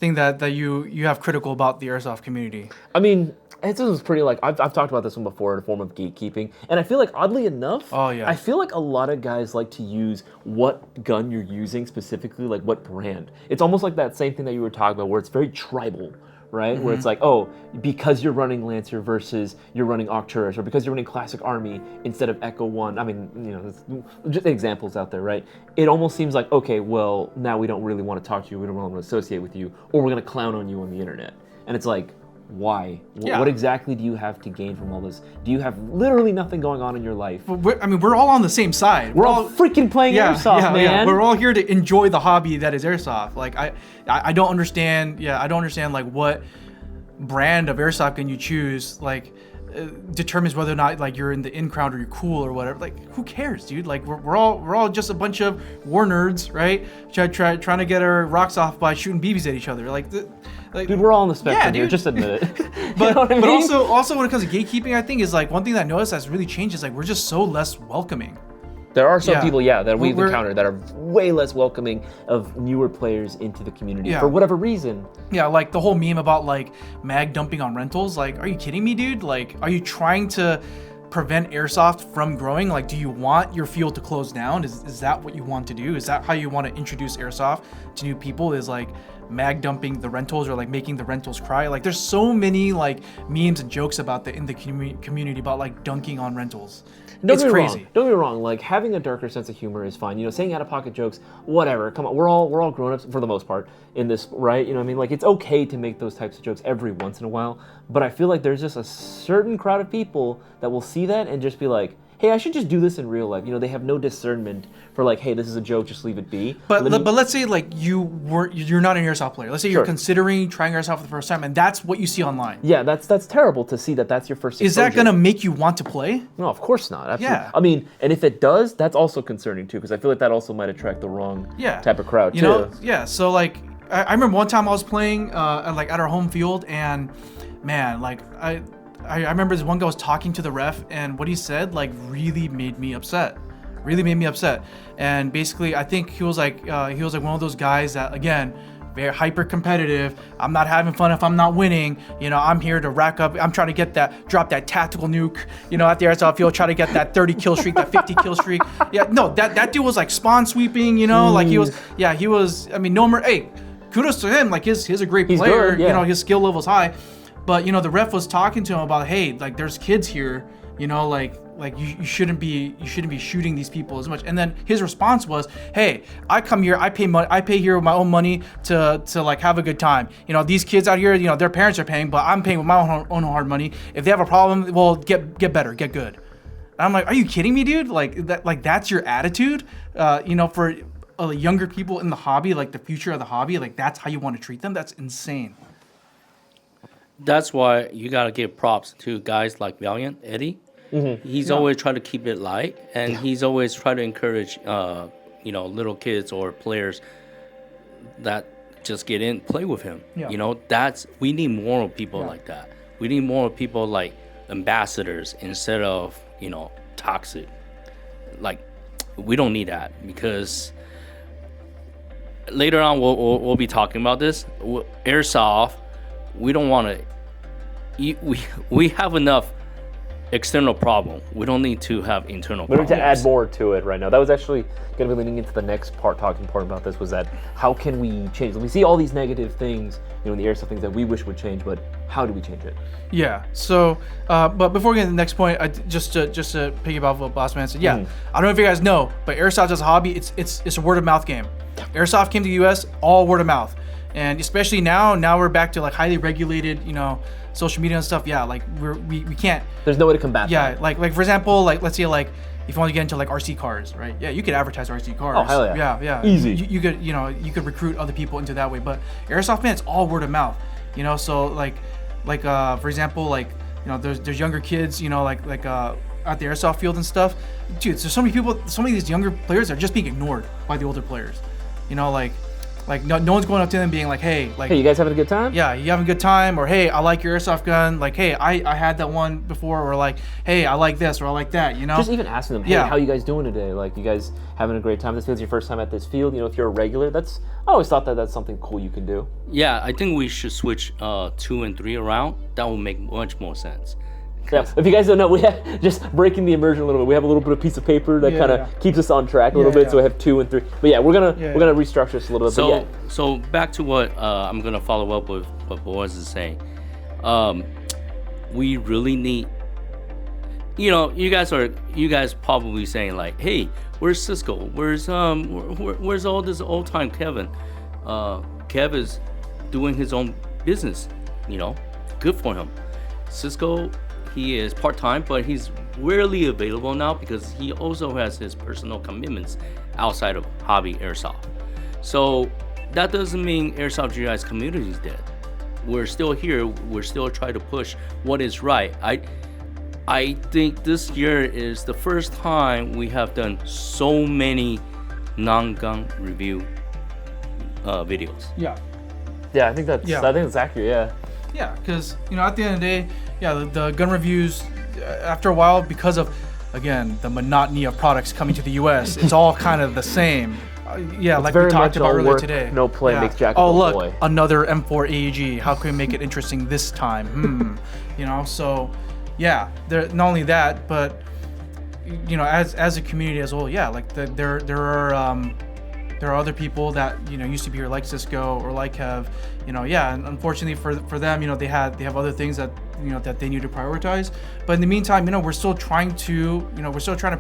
thing that you have critical about the airsoft community? I mean, this was pretty like I've talked about this one before in a form of gatekeeping, and I feel like oddly enough, I feel like a lot of guys like to use what gun you're using specifically, like what brand. It's almost like that same thing that you were talking about, where it's very tribal. Right? Mm-hmm. Where it's like, oh, because you're running Lancer versus you're running Arcturus, or because you're running Classic Army instead of Echo 1. I mean, there's just examples out there, right? It almost seems like, okay, well, now we don't really want to talk to you, we don't want to associate with you, or we're going to clown on you on the internet. And it's like, why? What exactly do you have to gain from all this? Do you have literally nothing going on in your life? We're all on the same side. We're all freaking playing Airsoft, man. Yeah. We're all here to enjoy the hobby that is Airsoft. Like I don't understand. Yeah, I don't understand like what brand of Airsoft gun you choose. Like determines whether or not like you're in the in crowd or you're cool or whatever. Like who cares, dude? Like we're all just a bunch of war nerds, right? Trying to get our rocks off by shooting BBs at each other. Like, dude, we're all on the spectrum here. Just admit it. But you know what I mean? But also when it comes to gatekeeping, I think is like one thing that I noticed that's really changed is like we're just so less welcoming. There are some people, that we've encountered that are way less welcoming of newer players into the community for whatever reason. Yeah, like the whole meme about like mag dumping on rentals. Like, are you kidding me, dude? Like, are you trying to prevent Airsoft from growing? Like, do you want your field to close down? Is that what you want to do? Is that how you want to introduce Airsoft to new people? Is like mag dumping the rentals or like making the rentals cry? Like, there's so many like memes and jokes about in the community about like dunking on rentals. It's crazy. Don't get me wrong. Like having a darker sense of humor is fine. Saying out of pocket jokes, whatever. Come on, we're all grown ups for the most part in this, right? You know what I mean? Like it's okay to make those types of jokes every once in a while, but I feel like there's just a certain crowd of people that will see that and just be like, hey, I should just do this in real life. They have no discernment for like, hey, this is a joke, just leave it be. But let's say like you're not an Airsoft player. Let's say you're considering trying Airsoft for the first time, and that's what you see online. Yeah, that's terrible to see that that's your first exposure. Is that gonna make you want to play? No, of course not. Absolutely. Yeah. I mean, and if it does, that's also concerning too, because I feel like that also might attract the wrong type of crowd too. Yeah. So like, I remember one time I was playing at our home field, and man, like I remember this one guy was talking to the ref, and what he said like really made me upset. And basically, I think he was like one of those guys that, again, very hyper competitive. I'm not having fun if I'm not winning. I'm here to rack up. I'm trying to drop that tactical nuke. At the Airsoft field, try to get that 30 kill streak, that 50 kill streak. Yeah, no, that dude was like spawn sweeping. Like he was. I mean, no more. Hey, kudos to him. Like he's a great player. Good, his skill level's high. But the ref was talking to him about, hey, like there's kids here, like you shouldn't be shooting these people as much. And then his response was, hey, I come here, I pay here with my own money to like have a good time. These kids out here, their parents are paying, but I'm paying with my own hard money. If they have a problem, well, get better, get good. And I'm like, are you kidding me, dude? Like that's your attitude? For younger people in the hobby, like the future of the hobby, like that's how you want to treat them? That's insane. That's why you gotta give props to guys like Valiant Eddie. Mm-hmm. He's always trying to keep it light, and he's always trying to encourage, little kids or players that just get in, play with him. Yeah. We need more people like that. We need more people like ambassadors instead of toxic. Like we don't need that, because later on we'll be talking about this. Airsoft. We don't want to. We have enough external problem. We don't need to have internal problems. We need to add more to it right now. That was actually going to be leading into the next talking part about this, was that how can we change? We see all these negative things, in the Airsoft things that we wish would change, but how do we change it? Yeah. So, but before we get to the next point, just to piggyback off what Bossman said. Yeah. I don't know if you guys know, but Airsoft as a hobby, it's a word of mouth game. Airsoft came to the U.S. all word of mouth, and especially now we're back to like highly regulated, social media and stuff. Yeah, like we can't. There's no way to combat Yeah, that. like for example, like let's say like if you want to get into like RC cars, right? Yeah, you could advertise RC cars. Oh, hell yeah. Yeah. Easy. You could you could recruit other people into that way, but Airsoft, man, it's all word of mouth. So like for example, like there's younger kids, at the airsoft field and stuff. Dude, there's so many people, so many of these younger players are just being ignored by the older players. Like no one's going up to them being like, hey, You guys having a good time? yeah, you having a good time? Or hey, I like your airsoft gun. Like, hey, I had that one before. Or like, hey, I like this or I like that. Just even asking them, hey, Yeah. how you guys doing today? Like, you guys having a great time? This feels your first time at this field. If you're a regular, I always thought that's something cool you can do. Yeah, I think we should switch 2 and 3 around. That will make much more sense. Yeah. If you guys don't know, we have just breaking the immersion a little bit. We have a little bit of piece of paper that Yeah, kind of yeah. keeps us on track a little Yeah, bit. So we have 2 and 3. But yeah, we're gonna restructure this a little bit. So, but yeah. so back to what I'm gonna follow up with what Boaz is saying. We really need. You guys probably saying like, hey, where's Cisco? Where's all this old time Kevin? Kev is doing his own business. Good for him. Cisco, he is part-time, but he's rarely available now because he also has his personal commitments outside of hobby airsoft. So that doesn't mean Airsoft GI's community is dead. We're still here. We're still trying to push what is right. I think this year is the first time we have done so many non-gun review videos. Yeah. Yeah, I think that's Yeah. accurate. Yeah. Yeah, because at the end of the day, the gun reviews after a while, because of again the monotony of products coming to the U.S., it's all kind of the same. Like we very talked much about all earlier work, today. no play makes Jack a Oh dull look, boy. another M4 AEG. How can we make it interesting this time? So yeah, not only that, but as a community as a whole, there are other people that used to be here like Cisco or like Kev, and unfortunately for them, they have other things that that they need to prioritize. But in the meantime, we're still trying to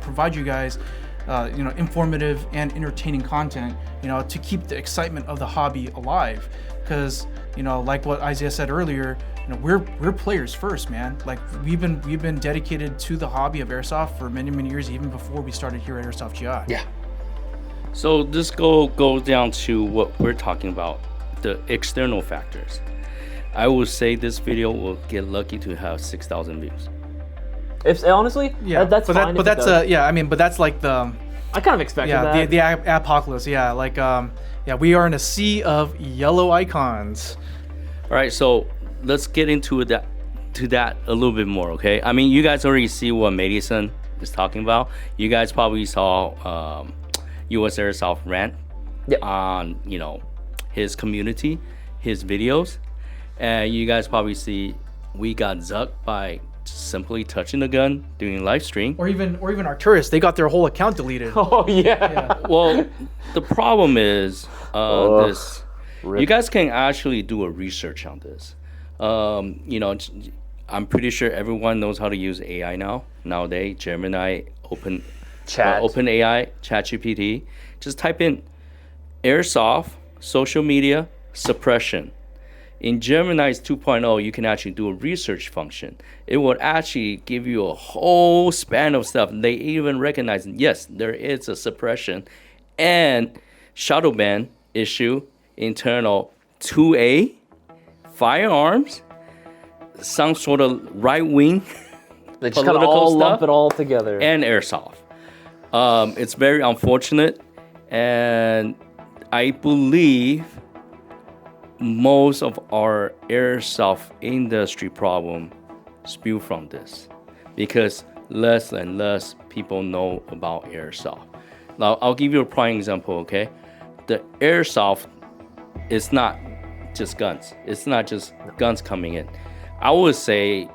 provide you guys informative and entertaining content, to keep the excitement of the hobby alive. Because like what Isaiah said earlier, we're players first, man. Like we've been dedicated to the hobby of airsoft for many years, even before we started here at Airsoft GI. Yeah. So this goes down to what we're talking about, the external factors. I would say this video will get lucky to have 6,000 views. If honestly, that's fine. But that's but that's like the I kind of expected that. the apocalypse. Yeah, like we are in a sea of yellow icons. All right, so let's get into that a little bit more, okay? I mean, you guys already see what Madison is talking about. You guys probably saw US Airsoft rant on his community, his videos, and you guys probably see we got zucked by simply touching the gun doing live stream. Or even Arcturus, they got their whole account deleted. Oh yeah. Well, the problem is this. Rip. You guys can actually do a research on this. I'm pretty sure everyone knows how to use AI nowadays. Gemini, OpenAI, ChatGPT. Just type in airsoft, social media, suppression. In Gemini's 2.0, you can actually do a research function. It will actually give you a whole span of stuff. They even recognize, yes, there is a suppression and shadow ban issue, internal 2A, firearms, some sort of right-wing They just kind of political all stuff, lump it all together. and airsoft. It's very unfortunate, and I believe most of our airsoft industry problem spew from this, because less and less people know about airsoft. Now, I'll give you a prime example, okay? The airsoft is not just guns. It's not just guns coming in. I would say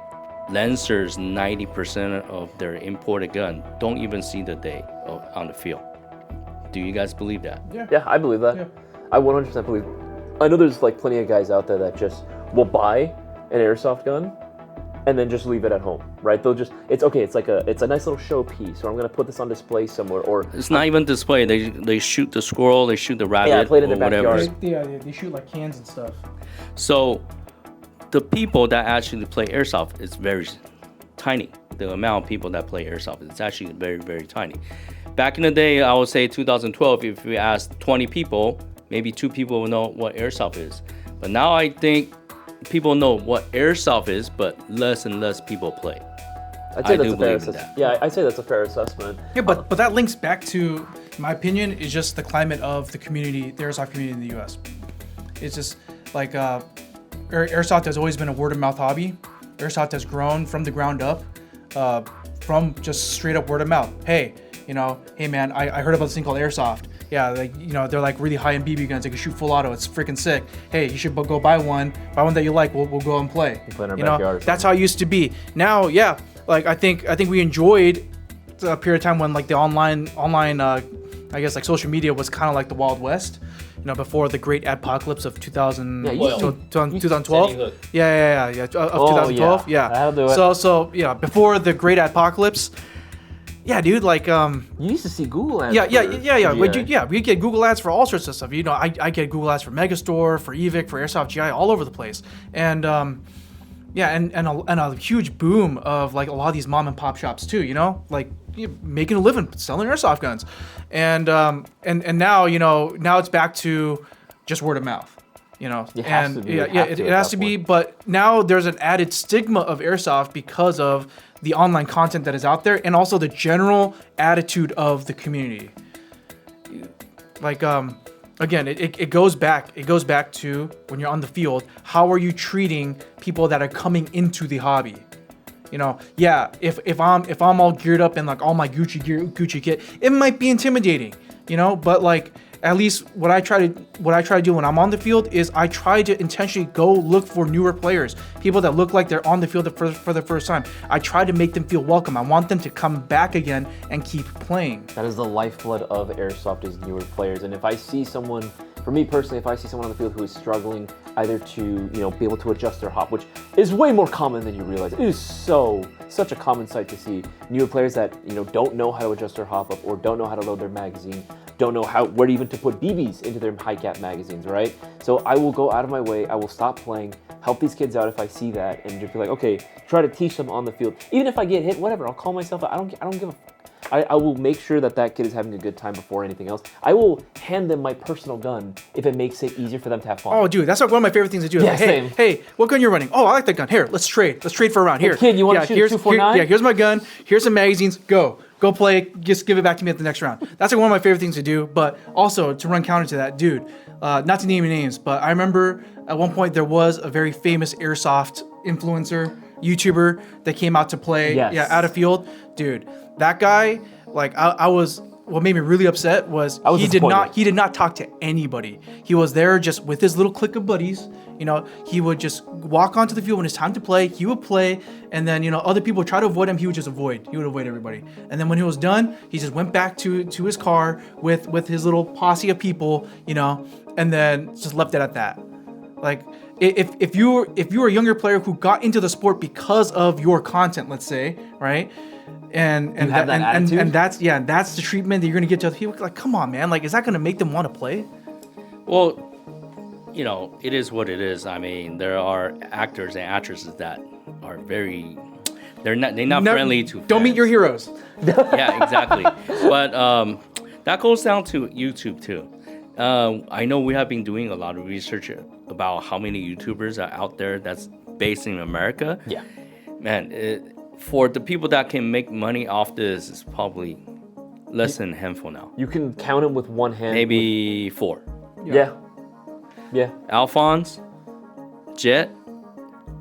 Lancers, 90% of their imported gun don't even see the day on the field. Do you guys believe that? Yeah, I believe that. Yeah. I 100% believe. I know there's like plenty of guys out there that just will buy an airsoft gun and then just leave it at home, right? They'll just, it's okay, it's a nice little showpiece, or I'm gonna put this on display somewhere, or It's not even display. They shoot the squirrel, they shoot the rabbit, I played in or their whatever. backyard. They shoot like cans and stuff. So the people that actually play airsoft is very tiny. The amount of people that play airsoft is actually very, very tiny. Back in the day, I would say 2012, if we asked 20 people, maybe 2 people will know what airsoft is. But now I think people know what airsoft is, but less and less people play. I'd say I that's do a fair believe in assessment. that. Yeah, I'd say that's a fair assessment. Yeah, but that links back to, in my opinion, is just the climate of the community, the airsoft community in the U.S. It's just like airsoft has always been a word of mouth hobby. Airsoft has grown from the ground up, from just straight up word of mouth. Hey, hey man, I heard about this thing called airsoft. Yeah, like they're like really high end BB guns. They can shoot full auto. It's freaking sick. Hey, you should go buy one that you like. We'll go and play. Play in our backyard. That's how it used to be. Now, yeah, like I think we enjoyed a period of time when like the online I guess like social media was kind of like the Wild West. Before the great apocalypse of 2000, Yeah, 2012. Yeah, of 2012. yeah. That'll do it. So yeah, before the great apocalypse. Yeah, dude, like You used to see Google ads. yeah. GI. We get Google ads for all sorts of stuff. I get Google ads for Megastore, for Evic, for Airsoft GI, all over the place. And and a huge boom of like a lot of these mom and pop shops too. Like making a living selling airsoft guns, and now now it's back to just word of mouth. It has to be. It has to be. But now there's an added stigma of airsoft because of the online content that is out there, and also the general attitude of the community. Like again, it goes back. It goes back to when you're on the field. How are you treating people that are coming into the hobby? If I'm all geared up in like all my Gucci kit, it might be intimidating. But like at least what I try to do when I'm on the field is I try to intentionally go look for newer players, people that look like they're on the field for the first time. I try to make them feel welcome. I want them to come back again and keep playing. That is the lifeblood of airsoft, is newer players. And if I see someone, for me personally, if I see someone on the field who is struggling either to be able to adjust their hop, which is way more common than you realize. It is such a common sight to see newer players that don't know how to adjust their hop up, or don't know how to load their magazine, don't know where even to put BBs into their high cap magazines, right? So I will go out of my way, I will stop playing, help these kids out if I see that, and just be like, okay, try to teach them on the field. Even if I get hit, whatever, I'll call myself out. I don't give a I will make sure that kid is having a good time before anything else. I will hand them my personal gun if it makes it easier for them to have fun. Oh, dude, that's like one of my favorite things to do. Yeah, like, same. Hey, what gun you're running? Oh, I like that gun. Here, let's trade for a round. Here, kid, you want to shoot a 249? Here's my gun. Here's some magazines. Go play it. Just give it back to me at the next round. That's like one of my favorite things to do. But also to run counter to that, dude. Not to name any names, but I remember at one point there was a very famous airsoft influencer, YouTuber that came out to play. Yes. Yeah, out of field, dude. That guy. Like I was, what made me really upset was he did not talk to anybody. He was there just with his little clique of buddies. He would just walk onto the field when it's time to play. He would play, and then other people would try to avoid him. He would just avoid. He would avoid everybody. And then when he was done, he just went back to his car with his little posse of people. And then just left it at that. Like if you were a younger player who got into the sport because of your content, let's say, right? And that's the treatment that you're gonna get to other people. Like, come on, man. Like, is that gonna make them want to play? Well, it is what it is. I mean, there are actors and actresses that are they're not friendly to fans. Don't meet your heroes. Yeah, exactly. But that goes down to YouTube too. I know we have been doing a lot of research about how many YouTubers are out there that's based in America. Yeah. Man, for the people that can make money off this, it's probably less than a handful now. You can count them with one hand. Maybe 4. Yeah. Alphonse, Jet,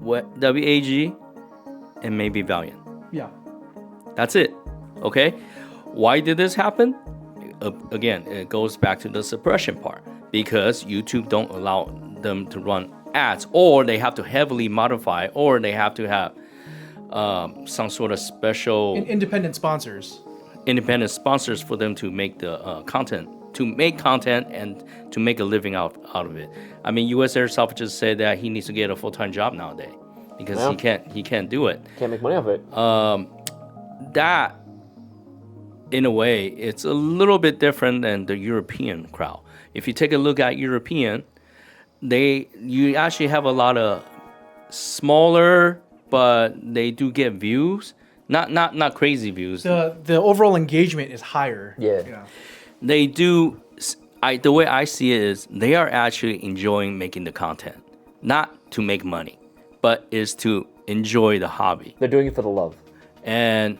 WAG, and maybe Valiant. Yeah. That's it. Okay? Why did this happen? Again, it goes back to the suppression part. Because YouTube don't allow them to run ads, or they have to heavily modify, or they have to have some sort of special independent sponsors for them to make the content, and to make a living out of it. I mean, US Airsoft just said that he needs to get a full-time job nowadays. because Yeah. he can't do it. Can't make money off it. That, in a way, it's a little bit different than the European crowd. If you take a look at European, you actually have a lot of smaller, but they do get views. Not crazy views. The overall engagement is higher. Yeah. They do. The way I see it is they are actually enjoying making the content, not to make money, but is to enjoy the hobby. They're doing it for the love. And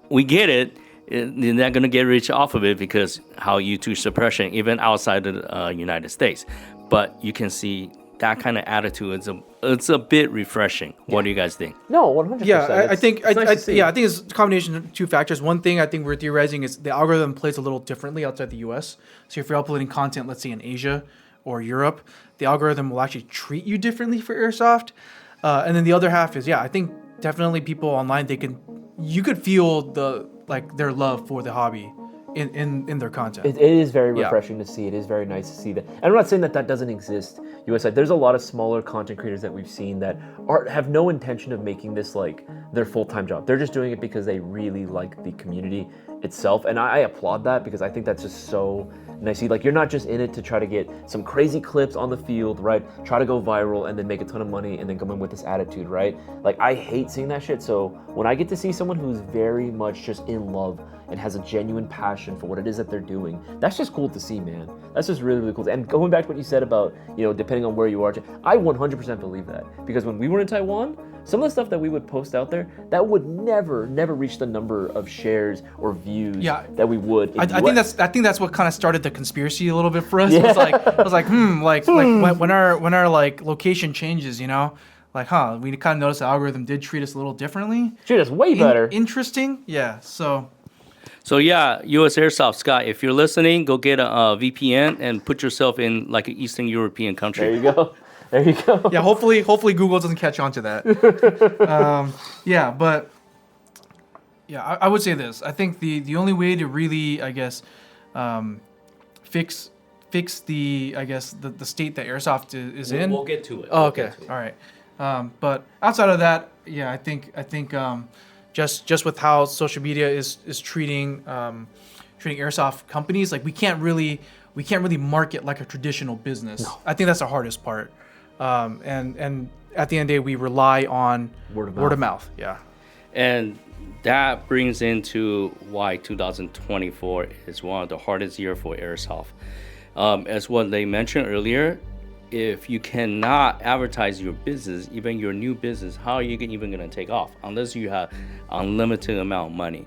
we get it. They're not gonna get rich off of it because how YouTube suppression, even outside of the United States. But you can see that kind of attitude. It's a bit refreshing. What do you guys think? No, 100%. Yeah, I think it's nice to see. I think it's a combination of two factors. One thing I think we're theorizing is the algorithm plays a little differently outside the US. So if you're uploading content, let's say in Asia or Europe, the algorithm will actually treat you differently for Airsoft. And then the other half is, I think definitely people online, you could feel their love for the hobby in their content. It is very refreshing to see. It is very nice to see that. And I'm not saying that doesn't exist. USA, there's a lot of smaller content creators that we've seen that have no intention of making this like their full-time job. They're just doing it because they really like the community itself. And I applaud that because I think that's just so nice. Like, you're not just in it to try to get some crazy clips on the field, right? Try to go viral and then make a ton of money and then come in with this attitude, right? Like, I hate seeing that shit. So when I get to see someone who's very much just in love and has a genuine passion for what it is that they're doing, that's just cool to see, man. That's just really, really cool. And going back to what you said about, depending on where you are, I 100% believe that. Because when we were in Taiwan, some of the stuff that we would post out there, that would never reach the number of shares or views that we would. I think that's what kind of started the conspiracy a little bit for us. Yeah. It was like, when our like location changes, we kind of noticed the algorithm did treat us a little differently. Treat us way better. Interesting. Yeah. So yeah, US Airsoft, Scott, if you're listening, go get a VPN and put yourself in like an Eastern European country. There you go. There you go. Yeah, hopefully Google doesn't catch on to that. I would say this. I think the only way to really, I guess, fix the, I guess, the state that Airsoft is in. We'll get to it. Oh, okay. All right. But outside of that, I think just with how social media is treating Airsoft companies, like we can't really market like a traditional business. No. I think that's the hardest part. And at the end of the day, we rely on word of mouth. Yeah. And that brings into why 2024 is one of the hardest year for Airsoft. As what they mentioned earlier, if you cannot advertise your business, even your new business, how are you even going to take off unless you have unlimited amount of money?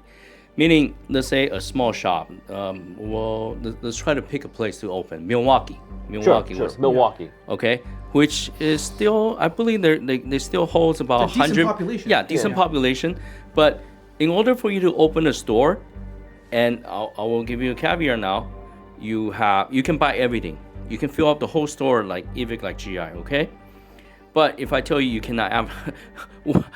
Meaning, let's say a small shop. Let's try to pick a place to open. Milwaukee. Sure. Milwaukee. Okay, which is still, I believe they still holds about 100. Decent population. Yeah, decent population. But in order for you to open a store, and I will give you a caveat now, you can buy everything. You can fill up the whole store like EVIC, like GI, okay? But if I tell you cannot,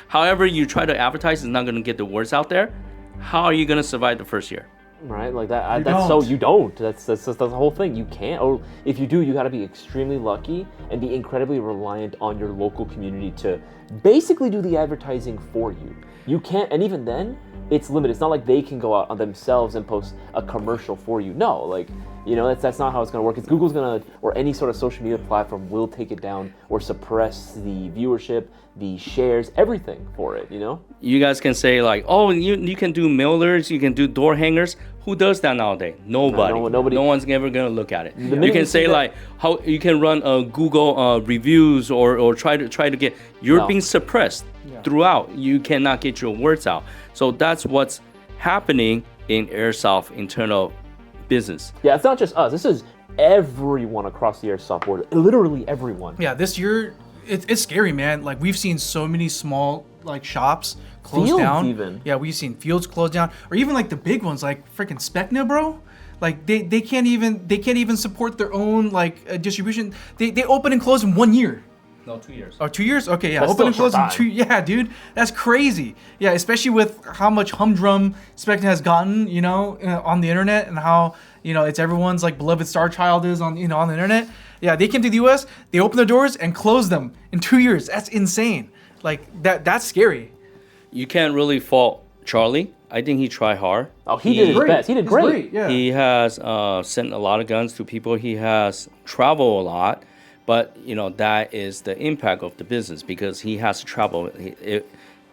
however you try to advertise is not going to get the words out there, how are you going to survive the first year? Right, like that. You don't. That's the whole thing. You can't. Or if you do, you got to be extremely lucky and be incredibly reliant on your local community to basically do the advertising for you. You can't, and even then, it's limited. It's not like they can go out on themselves and post a commercial for you. No, that's not how it's going to work. It's Google's going to, or any sort of social media platform will take it down or suppress the viewership, the shares, everything for it, You guys can say like, oh, you can do mailers, you can do door hangers. Who does that nowadays? Nobody. Nobody. No one's ever going to look at it. You can say like, how you can run Google reviews or try to get, being suppressed throughout. You cannot get your words out. So that's what's happening in Airsoft internal business. Yeah, it's not just us. This is everyone across the Airsoft board. Literally everyone. Yeah, this year it's scary, man. Like we've seen so many small like shops close down. Even. Yeah, we've seen fields close down, or even like the big ones, like freaking Specna, bro. Like they can't even support their own like distribution. They open and close in 1 year. No, 2 years. Oh, 2 years? Okay, yeah. That's Open and still a close in short 2. Yeah, dude, that's crazy. Yeah, especially with how much humdrum Spectrum has gotten, on the internet, and how it's everyone's like beloved star child is on on the internet. Yeah, they came to the U.S. They opened the doors and closed them in 2 years. That's insane. Like that's scary. You can't really fault Charlie. I think he tried hard. Oh, he did his best. He did He's great. Yeah. He has sent a lot of guns to people. He has traveled a lot, but that is the impact of the business because he has to travel,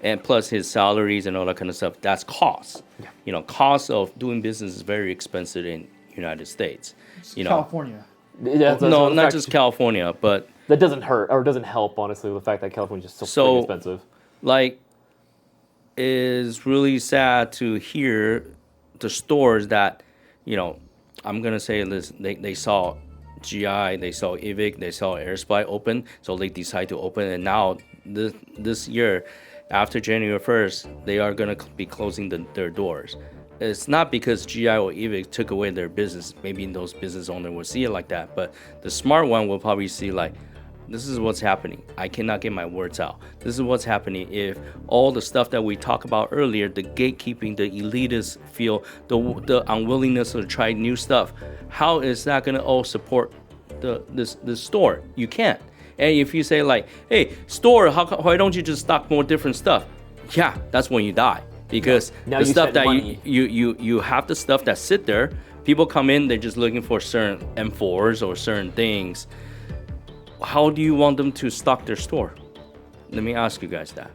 and plus his salaries and all that kind of stuff. That's cost. Yeah. Cost of doing business is very expensive in United States. California. Yeah, No, not just California, but that doesn't hurt or doesn't help. Honestly, the fact that California's just so freaking expensive. Like, is really sad to hear the stores that, I'm gonna say this, they saw GI, they saw EVIC, they saw Airspy open, so they decide to open, and now this year, after January 1st, they are gonna be closing their doors. It's not because GI or EVIC took away their business. Maybe those business owners will see it like that, but the smart one will probably see like, this is what's happening. I cannot get my words out. This is what's happening if all the stuff that we talked about earlier, the gatekeeping, the elitist feel, the unwillingness to try new stuff, how is that going to all support this store? You can't. And if you say like, hey, store, why don't you just stock more different stuff? Yeah, that's when you die. Because now the stuff that money. you have the stuff that sit there, people come in, they're just looking for certain M4s or certain things. How do you want them to stock their store? Let me ask you guys that.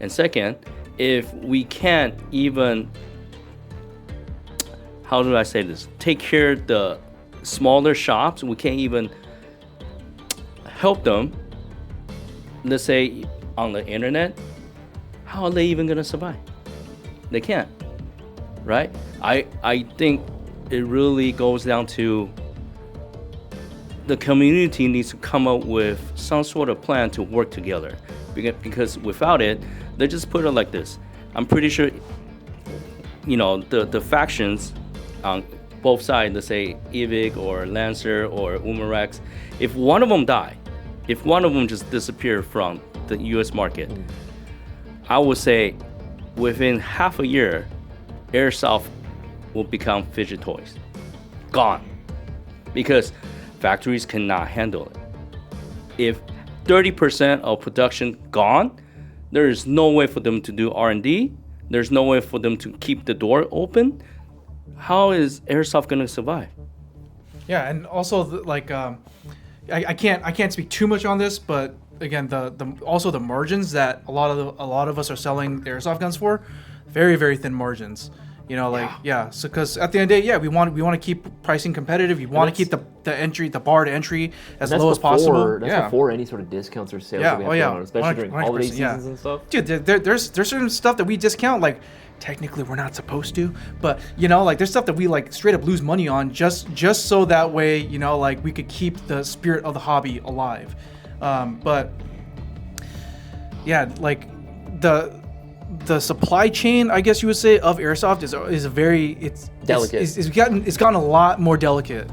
And second, if we can't even, how do I say this? Take care of the smaller shops, we can't even help them, let's say on the internet, how are they even gonna survive? They can't, right? I think it really goes down to the community needs to come up with some sort of plan to work together, because without it, they just put it like this. I'm pretty sure, the factions on both sides, let's say EVIC or Lancer or Umarex, if one of them die, if one of them just disappear from the U.S. market, I would say within half a year, Airsoft will become fidget toys. Gone. Because factories cannot handle it. If 30% of production gone, there is no way for them to do R&D. There's no way for them to keep the door open. How is Airsoft going to survive? Yeah, and also I can't speak too much on this, but again, also the margins that a lot of us are selling Airsoft guns for, very, very thin margins. So because at the end of the day, we want to keep pricing competitive. You want to keep the bar to entry as low as possible. That's before any sort of discounts or sales that we have going on, especially during holiday seasons and stuff. Dude, there's certain stuff that we discount, like technically we're not supposed to, but there's stuff that we straight up lose money on just so that way we could keep the spirit of the hobby alive. But yeah, the supply chain, I guess you would say, of Airsoft is a very delicate. It's gotten a lot more delicate.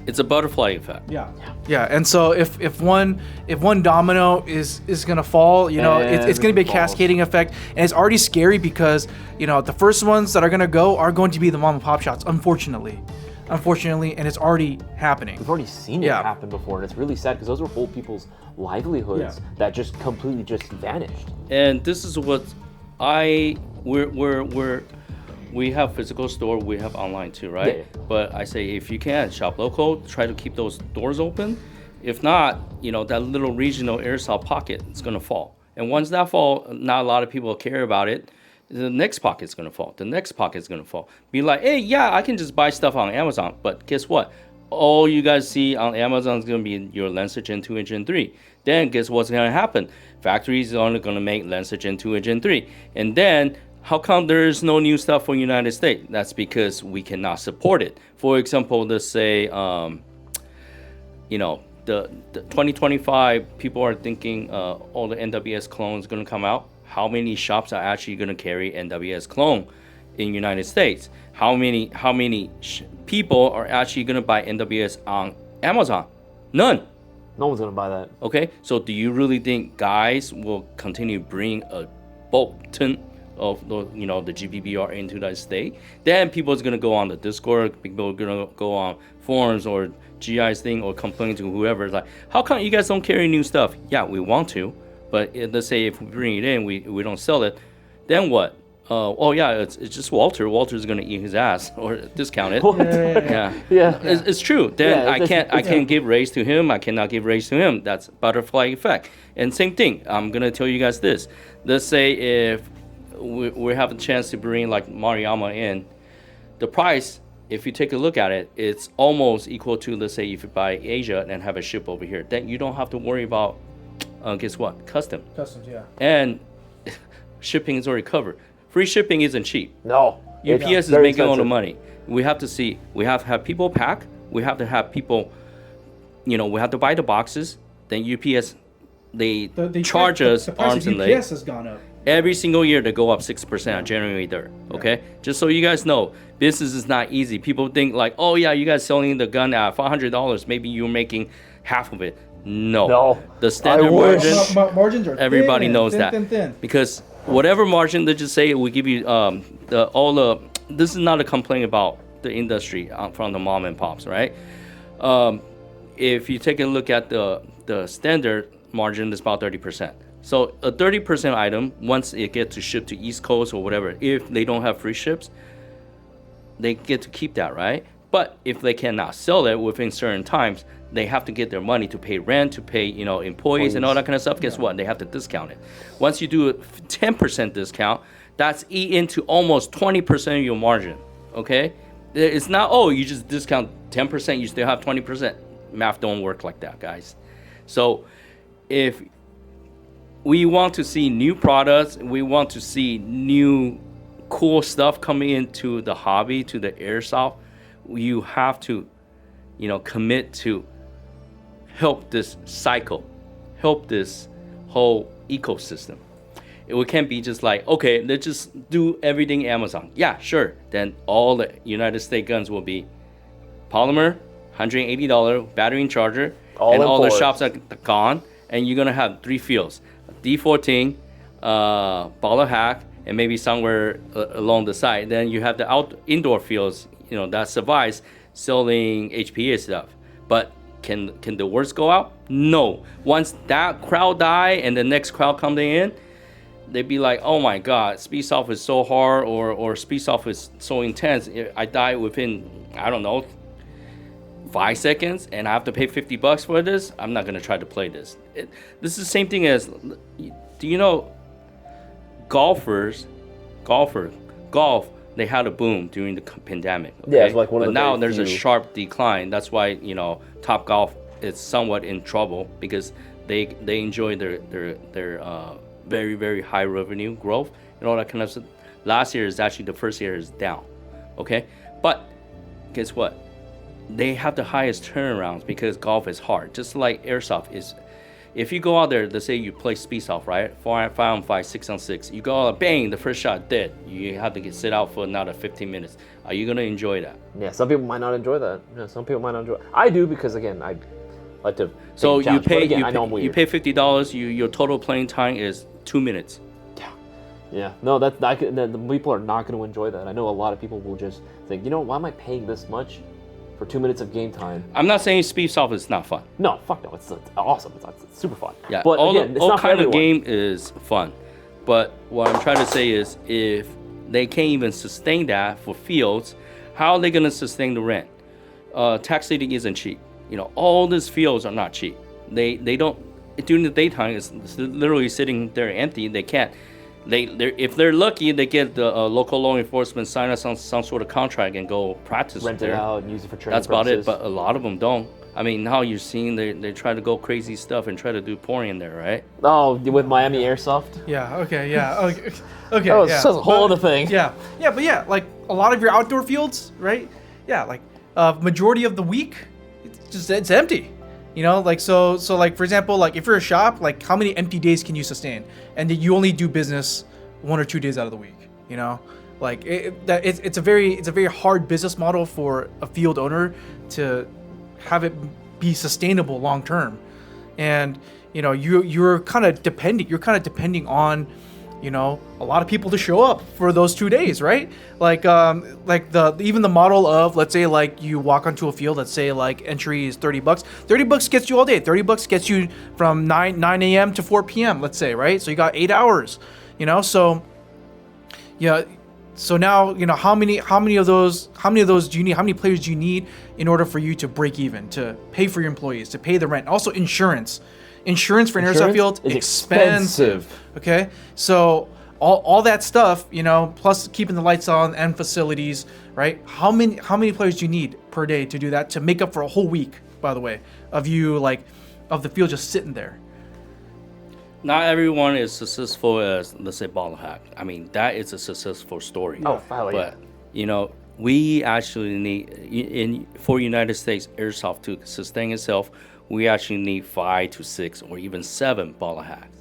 It's a butterfly effect. Yeah. And so if one domino is gonna fall, it's gonna be a cascading effect, and it's already scary because the first ones that are gonna go are going to be the mom and pop shops, unfortunately, and it's already happening. We've already seen it happen before, and it's really sad because those were whole people's livelihoods that just completely just vanished. And this is what we have physical store, we have online too, right? Yeah. But I say if you can shop local, try to keep those doors open. If not, that little regional Airsoft pocket is gonna fall. And once that fall, not a lot of people care about it. The next pocket's gonna fall. The next pocket's gonna fall. Be like, hey, yeah, I can just buy stuff on Amazon. But guess what? All you guys see on Amazon is gonna be your Lancer Gen 2 and Gen 3. Then guess what's gonna happen? Factories are only gonna make Lancer Gen 2 and Gen 3. And then how come there is no new stuff for United States? That's because we cannot support it. For example, let's say, the 2025, people are thinking all the NWS clones gonna come out. How many shops are actually gonna carry NWS clone in United States? How many people are actually gonna buy NWS on Amazon? None. No one's gonna buy that. Okay, so do you really think guys will continue bring a bulk ton of the the GBBR into that state? Then people's gonna go on the Discord, people are gonna go on forums or GI's thing or complain to whoever. Like, how come you guys don't carry new stuff? Yeah, we want to, but let's say if we bring it in, we don't sell it, then what? Oh yeah, it's just Walter. Walter's gonna eat his ass or discount it. Yeah. It's true. Then I can't give raise to him. I cannot give raise to him. That's butterfly effect. And same thing. I'm gonna tell you guys this. Let's say if we have a chance to bring like Mariyama in, the price, if you take a look at it, it's almost equal to, let's say, if you buy Asia and have a ship over here. Then you don't have to worry about guess what? Customs, yeah. And shipping is already covered. Free shipping isn't cheap. No. UPS is making expensive. All the money. We have to see. We have to have people pack. We have to have people. We have to buy the boxes. Then UPS, they charge us arms and legs. UPS has gone up. Every single year they go up 6% on January 3rd. Okay, just so you guys know, business is not easy. People think like, oh yeah, you guys selling the gun at $500. Maybe you're making half of it. No. The standard margins are everybody thin, knows thin, that thin, thin. Because whatever margin they just say, we give you this is not a complaint about the industry from the mom and pops, right? If you take a look at the standard margin, it's about 30%. So a 30% item, once it gets to ship to East Coast or whatever, if they don't have free ships, they get to keep that, right? But if they cannot sell it within certain times, they have to get their money to pay rent, to pay employees and all that kind of stuff. Guess what? They have to discount it. Once you do a 10% discount, that's eaten to almost 20% of your margin. Okay, it's not you just discount 10%, you still have 20%. Math don't work like that, guys. So if we want to see new products, we want to see new cool stuff coming into the hobby, to the airsoft, you have to commit to help this cycle, help this whole ecosystem. It can't be just like, okay, let's just do everything Amazon. Yeah, sure. Then all the United States guns will be polymer, $180 battery and charger, and all the shops are gone. And you're gonna have 3 fields: D14, baller hack, and maybe somewhere along the side. Then you have the indoor fields, that survives selling HPA stuff. But can the words go out? No. Once that crowd die and the next crowd coming in, they'd be like, oh my God, Speedsoft is so hard, or Speedsoft is so intense. I die within, I don't know, 5 seconds, and I have to pay $50 for this. I'm not gonna try to play this. This is the same thing as, do you know, golf, they had a boom during the pandemic. Okay? Yeah, it's like one of the now there's a sharp decline. That's why Top Golf is somewhat in trouble, because they enjoy their very, very high revenue growth and all that kind of stuff. Last year is actually the first year is down. Okay, but guess what? They have the highest turnarounds because golf is hard. Just like airsoft is. If you go out there, let's say you play Speedsoft, right? 5-on-5, 6-on-6. You go out, bang, the first shot dead. You have to sit out for another 15 minutes. Are you gonna enjoy that? Yeah, some people might not enjoy that. Yeah, some people might not enjoy it. I do, because again, I like to. So you pay $50. Your total playing time is 2 minutes. Yeah. No, the people are not going to enjoy that. I know a lot of people will just think, why am I paying this much for 2 minutes of game time? I'm not saying Speedsoft is not fun. No, fuck no. It's awesome. It's super fun. Yeah. But all not kind of game is fun. But what I'm trying to say is, if they can't even sustain that for fields, how are they going to sustain the rent? Tax city isn't cheap. All these fields are not cheap. They don't, during the daytime, it's literally sitting there empty. They can't. If they're lucky, they get the local law enforcement sign us on some sort of contract and go practice rent there. It out and use it for training That's purposes. about it. But a lot of them don't. I mean, now you're seeing they try to go crazy stuff and try to do porn in there, right? Oh, with Miami Airsoft? Yeah. Okay. Yeah. Okay. Oh, it's a whole other thing. Yeah. Yeah. But yeah, like a lot of your outdoor fields, right? Yeah. Like majority of the week, it's empty. So like, for example, like if you're a shop, like how many empty days can you sustain? And then you only do business 1 or 2 days out of the week, Like it's a very hard business model for a field owner to have it be sustainable long term. and you're kind of depending on a lot of people to show up for those 2 days, right? Like even the model of, let's say, like you walk onto a field, let's say like entry is $30. $30 gets you all day. $30 gets you from 9 a.m. to 4 p.m., let's say, right? So you got 8 hours, so yeah. So now, how many of those do you need? How many players do you need in order for you to break even, to pay for your employees, to pay the rent? Also insurance for an airsoft field is expensive. Okay, so all that stuff, plus keeping the lights on and facilities, right? How many players do you need per day to do that, to make up for a whole week, by the way, of the field just sitting there? Not everyone is successful as, let's say, ball hack. I mean, that is a successful story. Oh, finally. But we actually need, for United States Airsoft to sustain itself, we actually need 5 to 6 or even 7 ball hacks.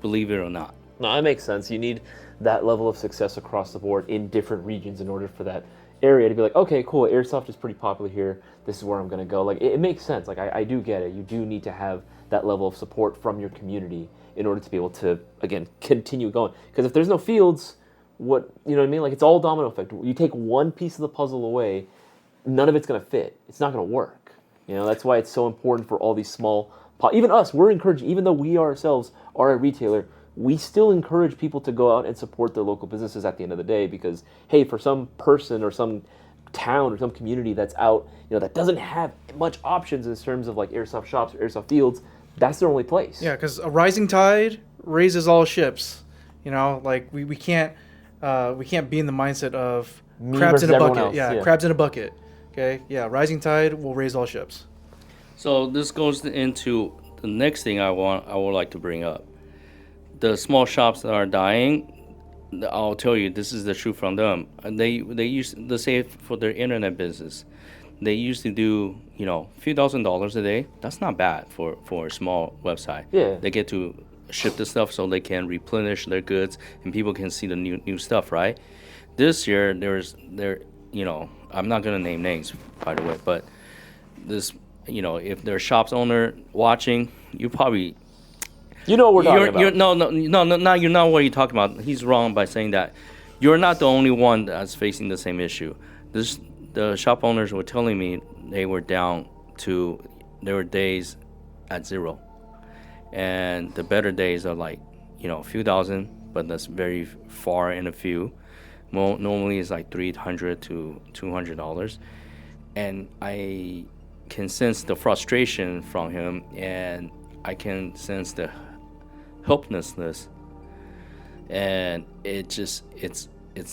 Believe it or not. No, that makes sense. You need that level of success across the board in different regions in order for that area to be like, okay, cool, Airsoft is pretty popular here. This is where I'm going to go. Like, it makes sense. Like, I do get it. You do need to have that level of support from your community in order to be able to, again, continue going. Because if there's no fields, you know what I mean? Like, it's all domino effect. You take one piece of the puzzle away, none of it's going to fit. It's not going to work. That's why it's so important for all these small, even us, we're encouraged, even though we ourselves are a retailer, we still encourage people to go out and support their local businesses at the end of the day, because, hey, for some person or some town or some community that's out, that doesn't have much options in terms of like airsoft shops or airsoft fields, that's their only place. Yeah, because a rising tide raises all ships. Like we can't be in the mindset of crabs in a bucket. Yeah, crabs in a bucket. Okay, yeah, rising tide will raise all ships. So this goes into the next thing I would like to bring up. The small shops that are dying, I'll tell you, this is the truth from them. They used to say for their internet business, they used to do a few $1,000s a day. That's not bad for a small website. Yeah, they get to ship the stuff so they can replenish their goods and people can see the new stuff, right? This year I'm not gonna name names, by the way, but this, if there's shops owner watching, you probably what we're talking about. You're not what you're talking about. He's wrong by saying that. You're not the only one that's facing the same issue. The shop owners were telling me they were down to, there were days at 0, and the better days are like a few thousand, but that's very far in a few. Normally it's like $300 to $200, and I can sense the frustration from him, and I can sense the helplessness, and it's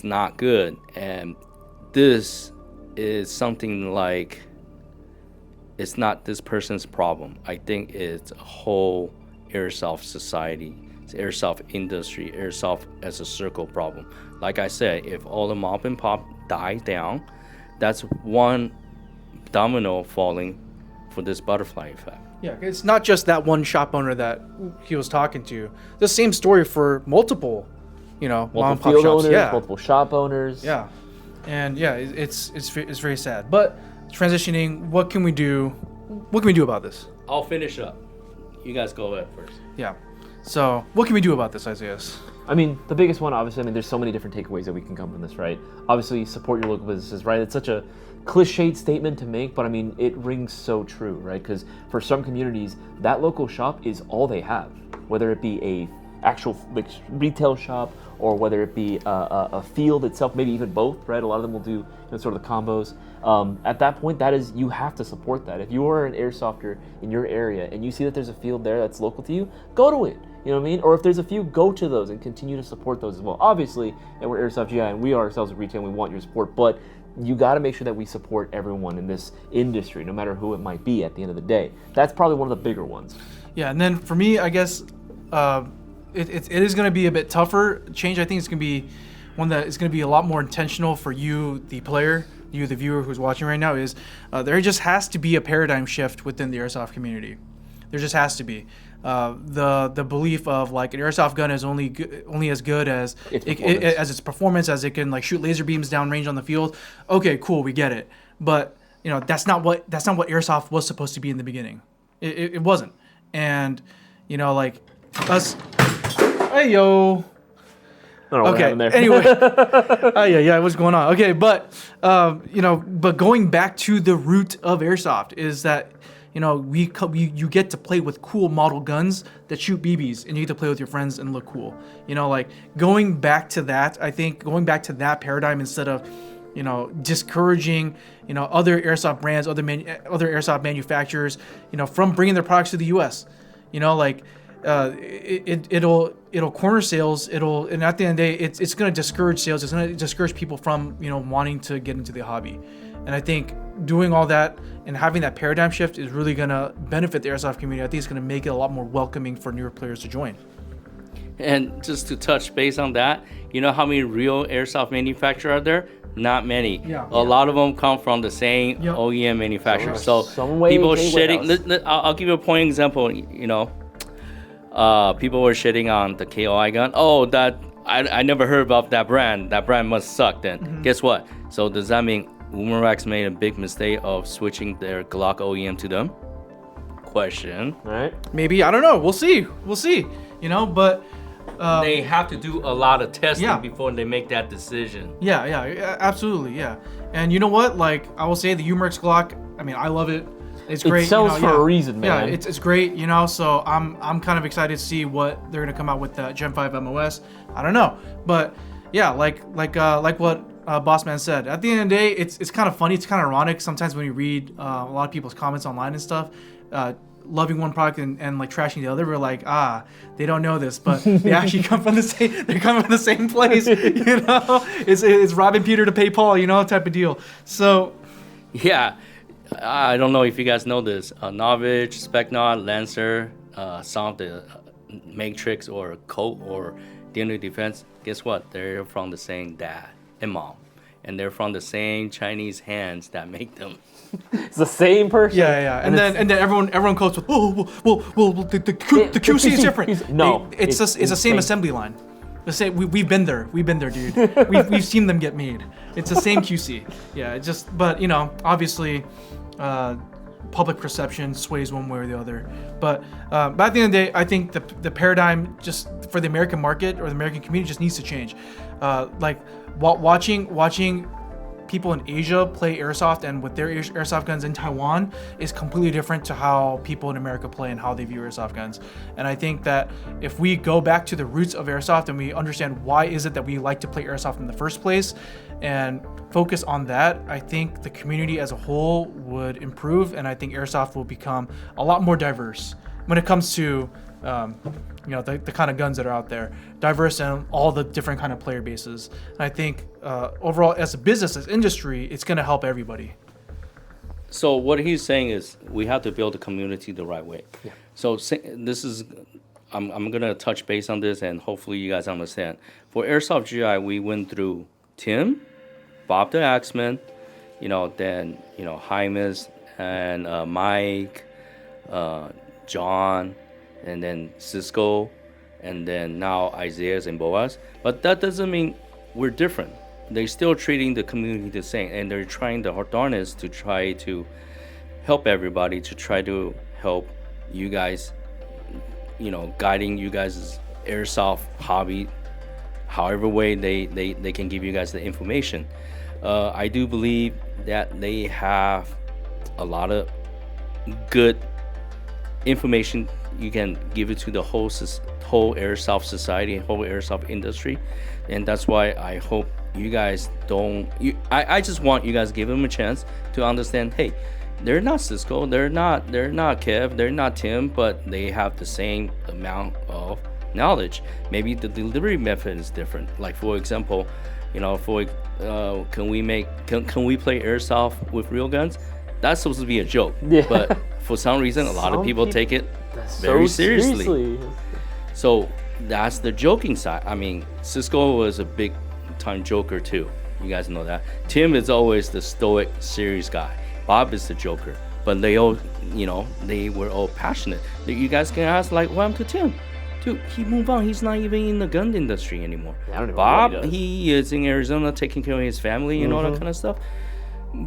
not good. And this is something like, it's not this person's problem. I think it's a whole airsoft society, it's airsoft industry, airsoft as a circle problem. Like I said, if all the mom and pop die down, that's one domino falling for this butterfly effect. Yeah, it's not just that one shop owner that he was talking to. The same story for multiple, mom and pop shops. Owners, multiple shop owners. Yeah, and yeah, it's very sad. But transitioning, what can we do? What can we do about this? I'll finish up. You guys go ahead first. Yeah. So what can we do about this, Isaiah? I mean, the biggest one, obviously, there's so many different takeaways that we can come from this, right? Obviously, support your local businesses, right? It's such a cliched statement to make, but it rings so true, right? Because for some communities, that local shop is all they have, whether it be a actual retail shop or whether it be a field itself, maybe even both, right? A lot of them will do sort of the combos. At that point, you have to support that. If you are an airsofter in your area and you see that there's a field there that's local to you, go to it. You know what I mean? Or if there's a few, go to those and continue to support those as well. Obviously, and we're Airsoft GI and we are ourselves at retail and we want your support, but you got to make sure that we support everyone in this industry, no matter who it might be at the end of the day. That's probably one of the bigger ones. Yeah, and then for me, I guess it is going to be a bit tougher. Change, I think, is going to be one that is going to be a lot more intentional for you, the player, you, the viewer who's watching right now, is there just has to be a paradigm shift within the airsoft community. There just has to be. The belief of like an airsoft gun is only as good as its performance, as it can like shoot laser beams downrange on the field. Okay, cool, we get it. But that's not what airsoft was supposed to be in the beginning. It wasn't. and like us. Hey yo. I don't know what Okay. happened there. Anyway, yeah, what's going on? Okay, but but going back to the root of airsoft is that you get to play with cool model guns that shoot BBs, and you get to play with your friends and look cool. Like going back to that, I think going back to that paradigm instead of discouraging other airsoft brands, other airsoft manufacturers, from bringing their products to the U.S. It'll corner sales. And at the end of the day, it's going to discourage sales. It's going to discourage people from wanting to get into the hobby. And I think doing all that and having that paradigm shift is really going to benefit the airsoft community. I think it's going to make it a lot more welcoming for newer players to join. And just to touch base on that, how many real airsoft manufacturers are there? Not many. Yeah. A lot of them come from the same Yep. OEM manufacturer. Some way people they shitting. warehouse. I'll give you a point example. People were shitting on the KOI gun. Oh, that I never heard about that brand. That brand must suck. Then guess what? So does that mean Umarex made a big mistake of switching their Glock OEM to them? Question. All right. Maybe, I don't know. We'll see. But They have to do a lot of testing Yeah. before they make that decision. yeah, absolutely, yeah. And you know what? Like, I will say the Umarex Glock, I mean, I love it. It's great. It sells for a reason, man. Yeah, it's great, so I'm kind of excited to see what they're gonna come out with that Gen 5 MOS. I don't know, but yeah, like what Bossman said. At the end of the day, it's kind of funny. It's kind of ironic sometimes when you read a lot of people's comments online and stuff. Loving one product and like trashing the other, we're like, they don't know this, but they actually come from the same. They come from the same place, It's robbing Peter to pay Paul, type of deal. So, Yeah, I don't know if you guys know this. Novich, Specnaut, Lancer, some of the Matrix or Colt or DNA Defense, guess what? They're from the same dad and mom. And they're from the same Chinese hands that make them. It's the same person. yeah. And then everyone quotes with, the QC is different. No, it's the same insane. assembly line. The same, we've been there, dude. we've seen them get made. It's the same QC. Yeah, but obviously, public perception sways one way or the other. But at the end of the day, I think the paradigm just for the American market or the American community just needs to change. Watching people in Asia play airsoft and with their airsoft guns in Taiwan is completely different to how people in America play and how they view airsoft guns. And I think that if we go back to the roots of airsoft and we understand why is it that we like to play airsoft in the first place and focus on that, I think the community as a whole would improve, and I think airsoft will become a lot more diverse when it comes to the kind of guns that are out there, diverse in all the different kind of player bases. And I think overall, as a business, as industry, it's going to help everybody. So what he's saying is we have to build a community the right way. Yeah. So this is, I'm gonna touch base on this, and hopefully you guys understand. For Airsoft GI, we went through Tim, Bob the Axeman, then Hymus and Mike, John, and then Cisco, and then now Isaiah and Boaz. But that doesn't mean we're different. They're still treating the community the same, and they're trying their darnest to try to help everybody, to try to help you guys, guiding you guys' airsoft hobby, however way they can give you guys the information. I do believe that they have a lot of good information you can give it to the whole airsoft society, whole airsoft industry, and that's why I hope you guys I just want you guys to give them a chance to understand. Hey, they're not Cisco, they're not Kev, they're not Tim, but they have the same amount of knowledge. Maybe the delivery method is different. Like for example, can we play airsoft with real guns? That's supposed to be a joke, Yeah. but for some reason, a lot of people take it very seriously. So that's the joking side. I mean, Cisco was a big time joker too. You guys know that. Tim is always the stoic, serious guy. Bob is the joker. But they all, they were all passionate. You guys can ask, like, what happened to Tim? Dude, he moved on. He's not even in the gun industry anymore. I don't know Bob, what he does. he is in Arizona taking care of his family and all that kind of stuff.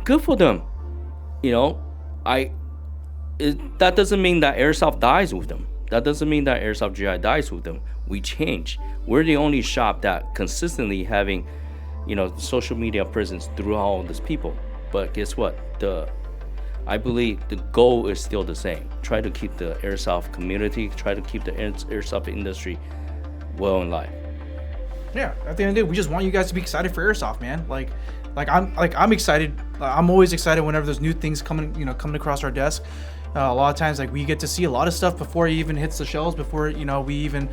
Good for them. that doesn't mean that Airsoft dies with them. That doesn't mean that Airsoft GI dies with them. We change. We're the only shop that consistently having, social media presence through all these people. But guess what? I believe the goal is still the same. Try to keep the Airsoft community, try to keep the Airsoft industry well in life. Yeah, at the end of the day, we just want you guys to be excited for Airsoft, man. I'm excited. I'm always excited whenever there's new things coming across our desk. A lot of times, we get to see a lot of stuff before it even hits the shelves. Before we even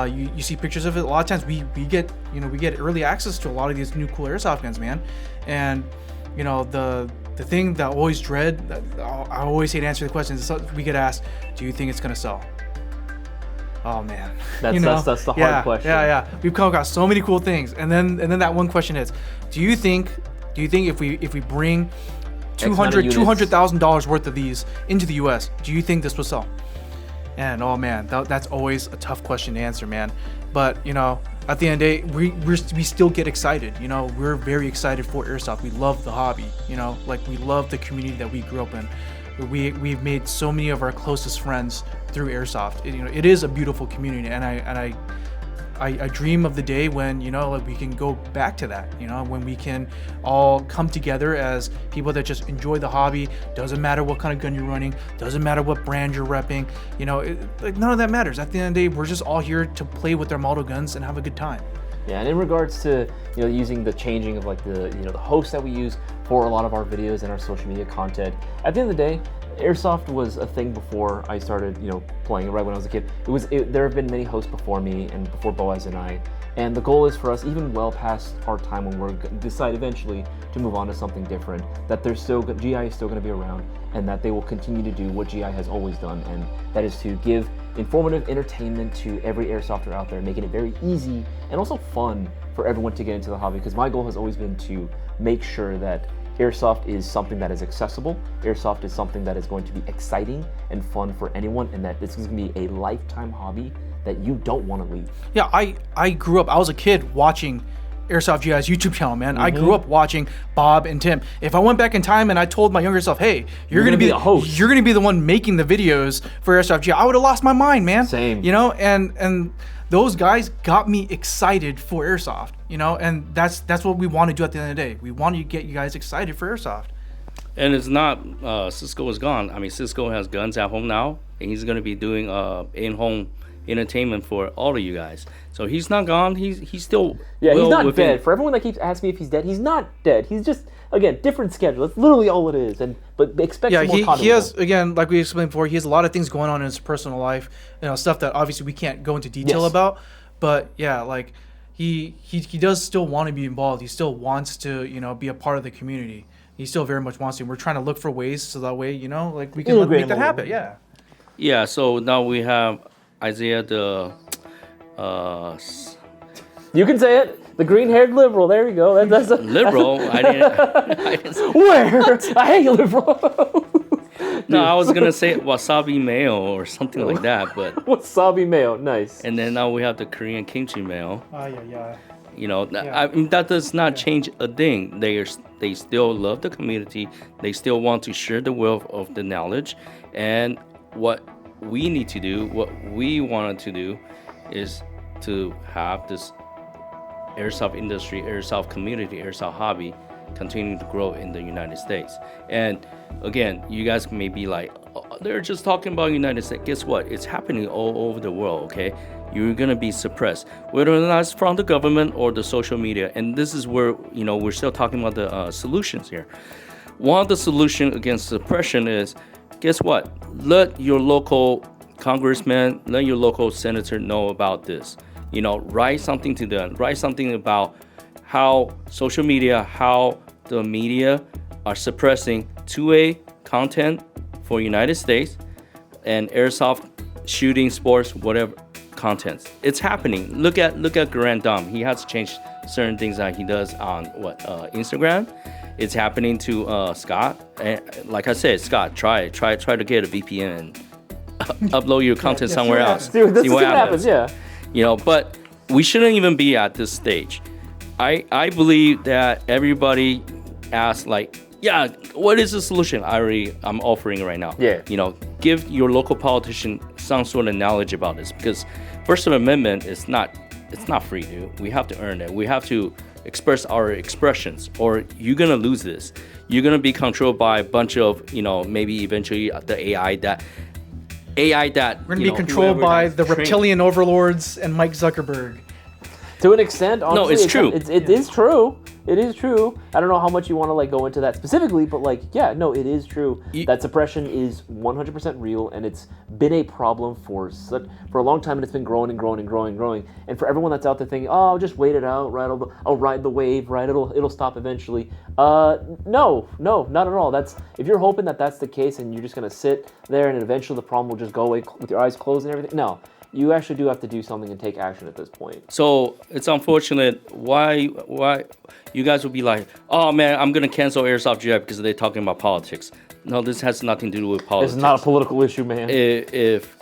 you see pictures of it. A lot of times we get early access to a lot of these new cool Airsoft guns, man. And the thing that I always dread, I always hate answering the question, is we get asked, do you think it's gonna sell? Oh man, that's the hard question. Yeah. We've come across so many cool things, and then that one question is, do you think if we bring $200,000 worth of these into the U.S., do you think this will sell? And oh man, that's always a tough question to answer, man. But at the end of the day, we still get excited. We're very excited for Airsoft. We love the hobby. We love the community that we grew up in. We've made so many of our closest friends through Airsoft. It is a beautiful community, and I dream of the day when we can go back to that. When we can all come together as people that just enjoy the hobby. Doesn't matter what kind of gun you're running. Doesn't matter what brand you're repping. None of that matters. At the end of the day, we're just all here to play with our model guns and have a good time. Yeah, and in regards to using the changing of the hosts that we use for a lot of our videos and our social media content, at the end of the day, Airsoft was a thing before I started, playing right when I was a kid. There have been many hosts before me and before Boaz and I, and the goal is for us, even well past our time when we're decide eventually to move on to something different, that GI is still going to be around, and that they will continue to do what GI has always done, and that is to give informative entertainment to every Airsofter out there, making it very easy and also fun for everyone to get into the hobby. Because my goal has always been to make sure that Airsoft is something that is accessible. Airsoft is something that is going to be exciting and fun for anyone, and that this is going to be a lifetime hobby that you don't want to leave. Yeah, I grew up, I was a kid watching Airsoft GI's YouTube channel, man. I grew up watching Bob and Tim. If I went back in time and I told my younger self, hey, you're going to be the host, you're going to be the one making the videos for Airsoft GI, I would have lost my mind, man. Same. And those guys got me excited for Airsoft, and that's what we want to do at the end of the day. We want to get you guys excited for Airsoft. And it's not, Cisco is gone. I mean, Cisco has guns at home now, and he's going to be doing in-home entertainment for all of you guys. So he's not gone. He's still he's not dead. For everyone that keeps asking me if he's dead, he's not dead. He's just, again, different schedule. That's literally all it is. But expect some more content. He has, again, like we explained before, he has a lot of things going on in his personal life, stuff that obviously we can't go into detail about. But yeah, he does still want to be involved. He still wants to be a part of the community. He still very much wants to. We're trying to look for ways so that way we can make that happen. Yeah. So now we have Isaiah you can say it. The green-haired liberal. There you go. That's a liberal. I didn't. Where? I hate liberal. No, I was gonna say wasabi mayo or something like that, but wasabi mayo, nice. And then now we have the Korean kimchi mayo. Yeah. I mean, that does not change a thing. They still love the community. They still want to share the wealth of the knowledge. And what we need to do, what we wanted to do, is to have this Airsoft industry, Airsoft community, Airsoft hobby continue to grow in the United States. And again, you guys may be like, oh, they're just talking about United States. Guess what? It's happening all over the world, okay? You're gonna be suppressed, whether or not it's from the government or the social media. And this is where, we're still talking about the solutions here. One of the solutions against suppression is, guess what? Let your local congressman, let your local senator know about this. Write something to them. Write something about how social media, how the media are suppressing 2A content for United States and Airsoft shooting, sports, whatever contents. It's happening. Look at Grant Dom. He has changed certain things that he does on Instagram. It's happening to Scott. And like I said, Scott, try to get a VPN and upload your content somewhere else. See what happens. But we shouldn't even be at this stage. I believe that everybody asks what is the solution? I'm offering right now. Yeah. give your local politician some sort of knowledge about this, because First Amendment is not free, dude. We have to earn it. We have to express our expressions, or you're gonna lose this. You're gonna be controlled by a bunch of, maybe eventually the AI that We're going to be controlled by the reptilian overlords and Mike Zuckerberg. To an extent, honestly, No, it's true. It is true. It is true. I don't know how much you want to like go into that specifically, but like, yeah, no, it is true. That suppression is 100% real, and it's been a problem for a long time, and it's been growing and growing and growing and growing. And for everyone that's out there thinking, oh, just wait it out, right? I'll ride the wave, right? It'll stop eventually. No, not at all. If you're hoping that that's the case, and you're just gonna sit there, and eventually the problem will just go away with your eyes closed and everything. No. You actually do have to do something and take action at this point. So it's unfortunate. Why you guys will be like, oh man, I'm gonna cancel Airsoft GI because they're talking about politics. No, this has nothing to do with politics. It's not a political issue, man. If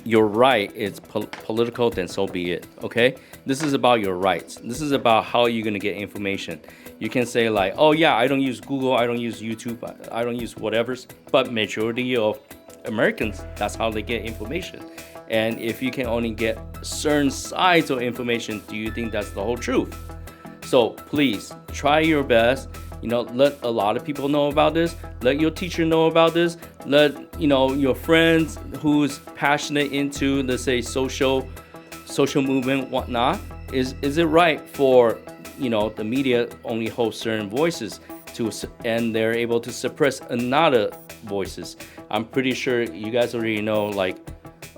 you're right, it's political, then so be it. Okay, this is about your rights. This is about how you're gonna get information. You can say like, oh yeah, I don't use Google, I don't use YouTube, I don't use whatever's, but majority of Americans, that's how they get information. And if you can only get certain sides of information, do you think that's the whole truth? So please try your best. Let a lot of people know about this. Let your teacher know about this. Let your friends who's passionate into, let's say, social movement, whatnot. Is it right for the media only hold certain voices and they're able to suppress another voices? I'm pretty sure you guys already know, like,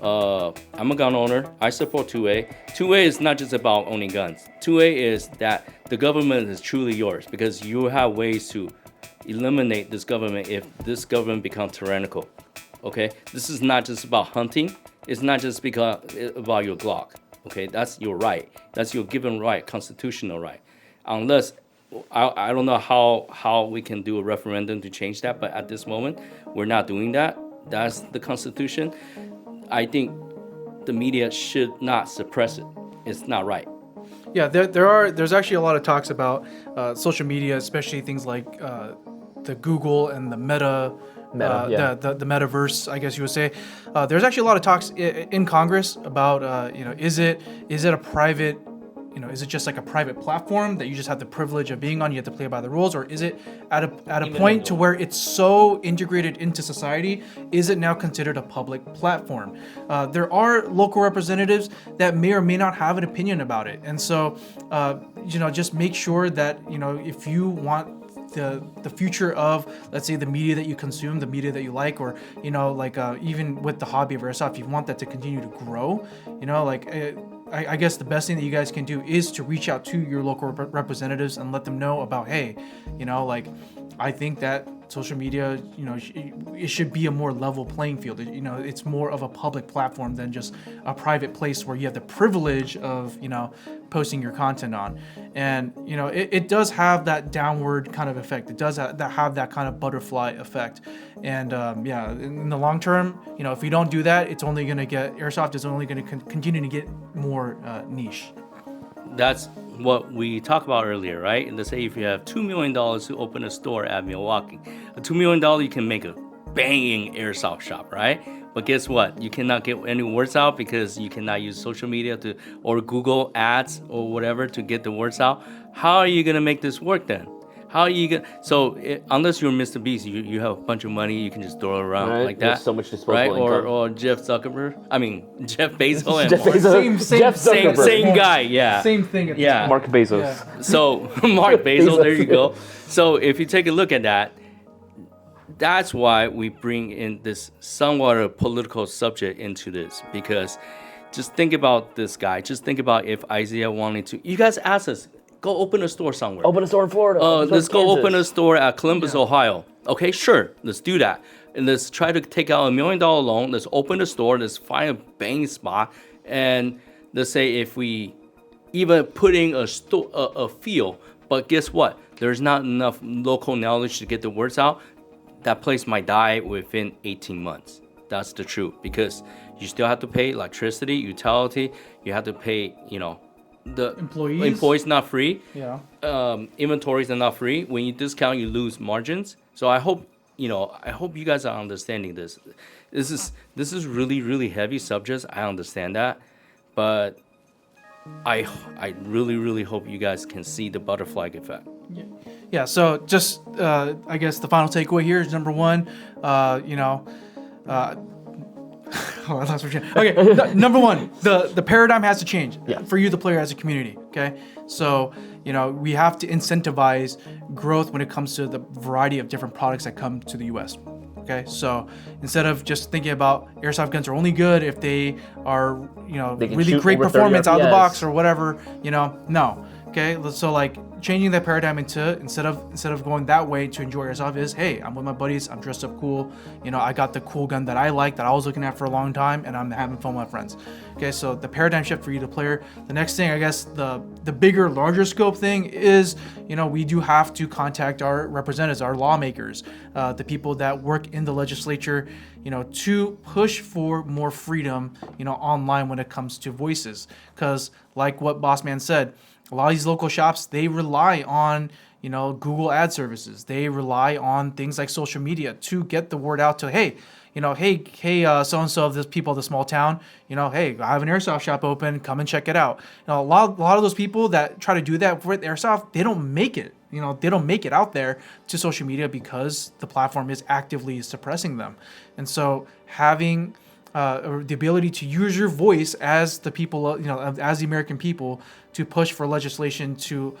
I'm a gun owner. I support 2A. 2A is not just about owning guns. 2A is that the government is truly yours, because you have ways to eliminate this government if this government becomes tyrannical. Okay? This is not just about hunting. It's not just about your Glock. Okay? That's your right. That's your given right, constitutional right. Unless I don't know how we can do a referendum to change that, but at this moment, we're not doing that. That's the Constitution. I think the media should not suppress it. It's not right. Yeah, there's actually a lot of talks about social media, especially things like the Google and the Meta, the metaverse, I guess you would say. There's actually a lot of talks in Congress about is it a private, is it just like a private platform that you just have the privilege of being on, you have to play by the rules, or is it at a point to where it's so integrated into society, is it now considered a public platform? There are local representatives that may or may not have an opinion about it, and so just make sure that if you want the future of, let's say, the media that you consume, the media that you like, or even with the hobby of airsoft, if you want that to continue to grow, I guess the best thing that you guys can do is to reach out to your local representatives and let them know about, hey, I think that social media, it should be a more level playing field. It's more of a public platform than just a private place where you have the privilege of, posting your content on. And, it does have that downward kind of effect. It does have that kind of butterfly effect. And in the long term, if we don't do that, Airsoft is only going to continue to get more niche. That's what we talked about earlier, right? And let's say if you have $2 million to open a store at Milwaukee, a $2 million, you can make a banging airsoft shop, right? But guess what? You cannot get any words out because you cannot use social media or Google ads or whatever to get the words out. How are you going to make this work then? How are you gonna? So unless you're Mr. Beast, you have a bunch of money, you can just throw it around like that. There's so much disposable right? income. Or Jeff Zuckerberg. I mean Jeff Bezos and Jeff Bezos. Jeff Zuckerberg. Same guy. Yeah. Same thing. Yeah. Mark Bezos. Yeah. So Mark Bezos. There you go. So if you take a look at that, that's why we bring in this somewhat a political subject into this, because just think about this guy. Just think about if Isaiah wanted to. You guys asked us. Go open a store somewhere. Open a store in Florida. Let's go open a store at Columbus, Ohio. Okay, sure. Let's do that. And let's try to take out $1 million loan. Let's open a store. Let's find a bang spot. And let's say if we even put in a field, but guess what? There's not enough local knowledge to get the words out. That place might die within 18 months. That's the truth, because you still have to pay electricity, utility. You have to pay, the employees not free. Yeah. Inventories are not free. When you discount, you lose margins. So I hope I hope you guys are understanding this. This is really really heavy subjects. I understand that, but I really really hope you guys can see the butterfly effect. Yeah, so just I guess the final takeaway here is number one, oh, I lost my train. Okay, number one, the paradigm has to change for you, the player, as a community. Okay, so we have to incentivize growth when it comes to the variety of different products that come to the U.S. Okay, so instead of just thinking about airsoft guns are only good if they are They can really shoot great over 30 performance out of the FPS. box or whatever, no. Okay, so like changing that paradigm into instead of going that way to enjoy yourself is, hey, I'm with my buddies, I'm dressed up cool, I got the cool gun that I like, that I was looking at for a long time, and I'm having fun with my friends. Okay, so the paradigm shift for you, the player. The next thing, I guess, the bigger, larger scope thing is, we do have to contact our representatives, our lawmakers, the people that work in the legislature, to push for more freedom, online when it comes to voices. Because like what Bossman said, a lot of these local shops, they rely on, Google ad services. They rely on things like social media to get the word out to, hey, so-and-so of this people of the small town, hey, I have an airsoft shop open, come and check it out. A lot of those people that try to do that with airsoft, they don't make it. They don't make it out there to social media because the platform is actively suppressing them. And so having the ability to use your voice as the people, as the American people, to push for legislation to,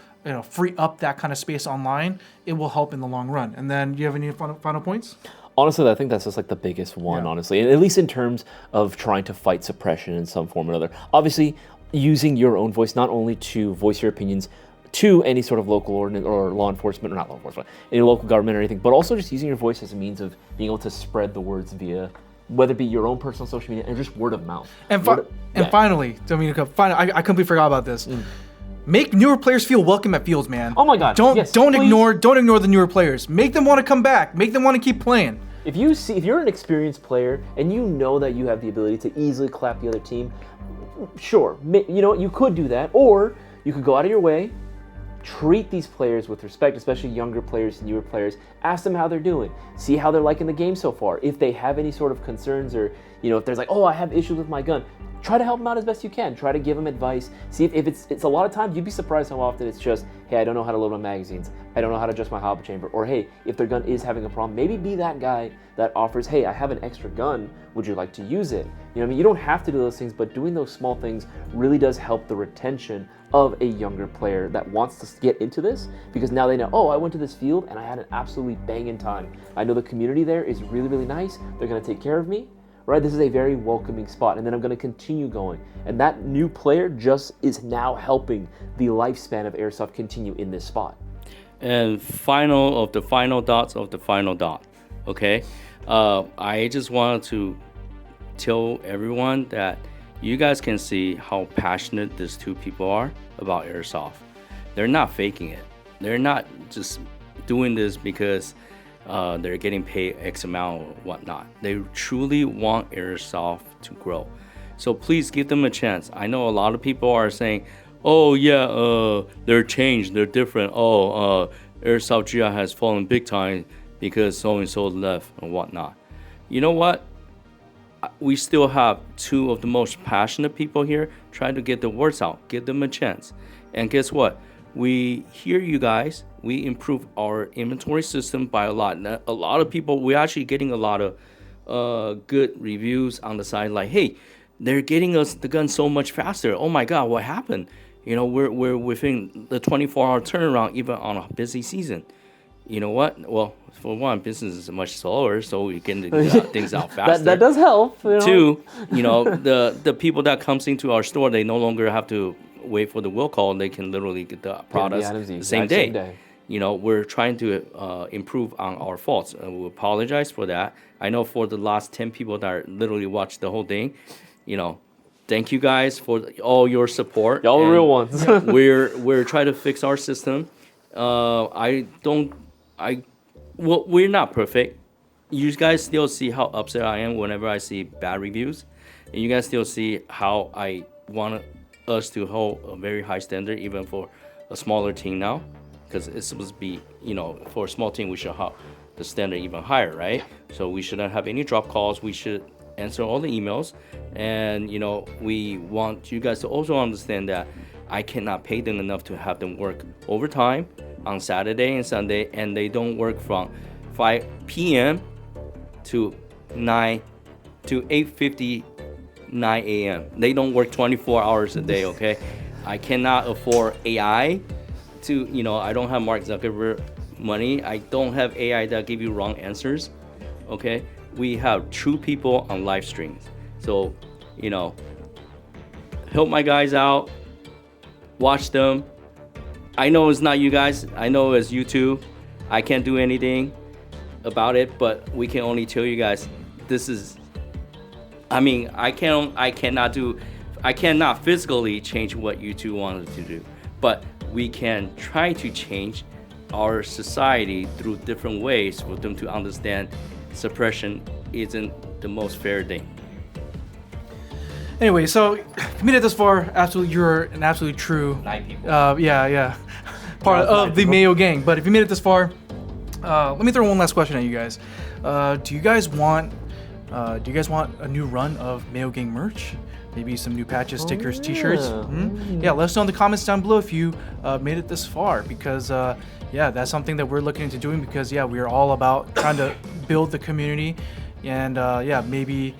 free up that kind of space online, it will help in the long run. And then, do you have any final points? Honestly, I think that's just like the biggest one, honestly, and at least in terms of trying to fight suppression in some form or another. Obviously, using your own voice, not only to voice your opinions to any sort of local ordinance or law enforcement, or not law enforcement, any local government or anything, but also just using your voice as a means of being able to spread the words via, whether it be your own personal social media and just word of mouth. And finally, I completely forgot about this. Make newer players feel welcome at Fields, man. Oh my God! Don't please. ignore the newer players. Make them want to come back. Make them want to keep playing. If you're an experienced player and you know that you have the ability to easily clap the other team, sure, you could do that, or you could go out of your way, treat these players with respect, especially younger players, newer players. Ask them how they're doing. See how they're liking the game so far. If they have any sort of concerns, or if there's like, oh, I have issues with my gun, try to help them out as best you can. Try to give them advice. See if it's a lot of times you'd be surprised how often it's just, hey, I don't know how to load my magazines. I don't know how to adjust my hobby chamber. Or hey, if their gun is having a problem, maybe be that guy that offers, hey, I have an extra gun. Would you like to use it? You don't have to do those things, but doing those small things really does help the retention of a younger player that wants to get into this, because now they know, oh, I went to this field and I had an absolutely banging time. I know the community there is really, really nice. They're going to take care of me. Right, this is a very welcoming spot, and then I'm going to continue going. And that new player just is now helping the lifespan of Airsoft continue in this spot. And final of the final dots of the final dot. Okay, I just wanted to tell everyone that you guys can see how passionate these two people are about Airsoft. They're not faking it. They're not just doing this because they're getting paid X amount or whatnot. They truly want Airsoft to grow. So please give them a chance. I know a lot of people are saying, oh yeah, they're changed, they're different. Oh, Airsoft GI has fallen big time because so-and-so left and whatnot. You know what? We still have two of the most passionate people here trying to get the words out. Give them a chance. And guess what? We hear you guys. We improve our inventory system by a lot. And a lot of people, we're actually getting a lot of good reviews on the side. Like, hey, they're getting us the gun so much faster. Oh my God, what happened? We're within the 24-hour turnaround, even on a busy season. You know what? Well, for one, business is much slower, so we can get things out faster. that does help. Two, the people that comes into our store, they no longer have to wait for the will call. They can literally get the products the same day. We're trying to improve on our faults, and we apologize for that. I know for the last 10 people that literally watched the whole thing, thank you guys for all your support. Y'all are real ones. we're trying to fix our system. We're not perfect. You guys still see how upset I am whenever I see bad reviews, and you guys still see how I want us to hold a very high standard, even for a smaller team now, because it's supposed to be, for a small team, we should the standard even higher, right? So we shouldn't have any drop calls. We should answer all the emails. And, you know, we want you guys to also understand that I cannot pay them enough to have them work overtime on Saturday and Sunday, and they don't work from 5 p.m. to 8:59 a.m. They don't work 24 hours a day, okay? I cannot afford AI to, you know, I don't have Mark Zuckerberg money. I don't have AI that give you wrong answers, okay? We have true people on live streams. So, you know, help my guys out, watch them. I know it's not you guys. I know it's you two. I can't do anything about it, but we can only tell you guys this is, I mean, I cannot physically change what you two wanted to do, but we can try to change our society through different ways for them to understand suppression isn't the most fair thing. Anyway, so if you made it this far, absolutely, you're an absolutely true, Nine people. yeah, part of the Mayo gang. But if you made it this far, let me throw one last question at you guys. Do you guys want a new run of Mayo gang merch? Maybe some new patches, stickers, t-shirts. Yeah, let us know in the comments down below if you made it this far, because yeah, that's something that we're looking into doing, because yeah, we are all about trying to build the community, and yeah, maybe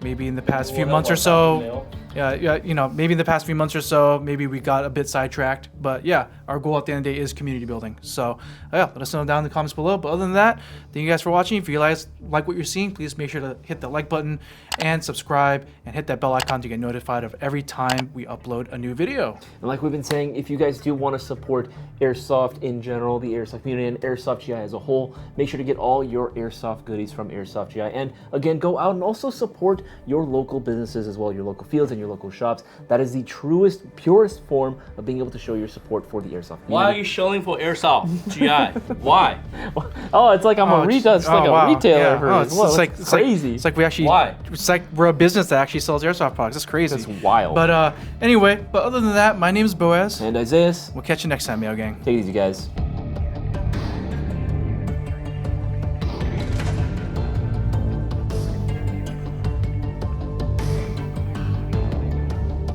in the past few months or so, you know, maybe in the past few months or so, maybe we got a bit sidetracked, but yeah, our goal at the end of the day is community building. So yeah, let us know down in the comments below. But other than that, thank you guys for watching. If you guys like what you're seeing, please make sure to hit the like button and subscribe and hit that bell icon to get notified of every time we upload a new video. And like we've been saying, if you guys do want to support Airsoft in general, the Airsoft community and Airsoft GI as a whole, make sure to get all your Airsoft goodies from Airsoft GI. And again, go out and also support your local businesses as well, your local fields and your local shops. That is the truest, purest form of being able to show your support for the Airsoft community. Why are you showing for Airsoft GI? Why? Oh, it's like I'm a retailer. It's like a retailer. Yeah. It's crazy. It's like we actually. Why? It's like we're a business that actually sells Airsoft products. That's crazy. That's wild. But anyway, other than that, my name is Boaz. And Isaiah. We'll catch you next time, Mayo Gang. Take it easy, guys.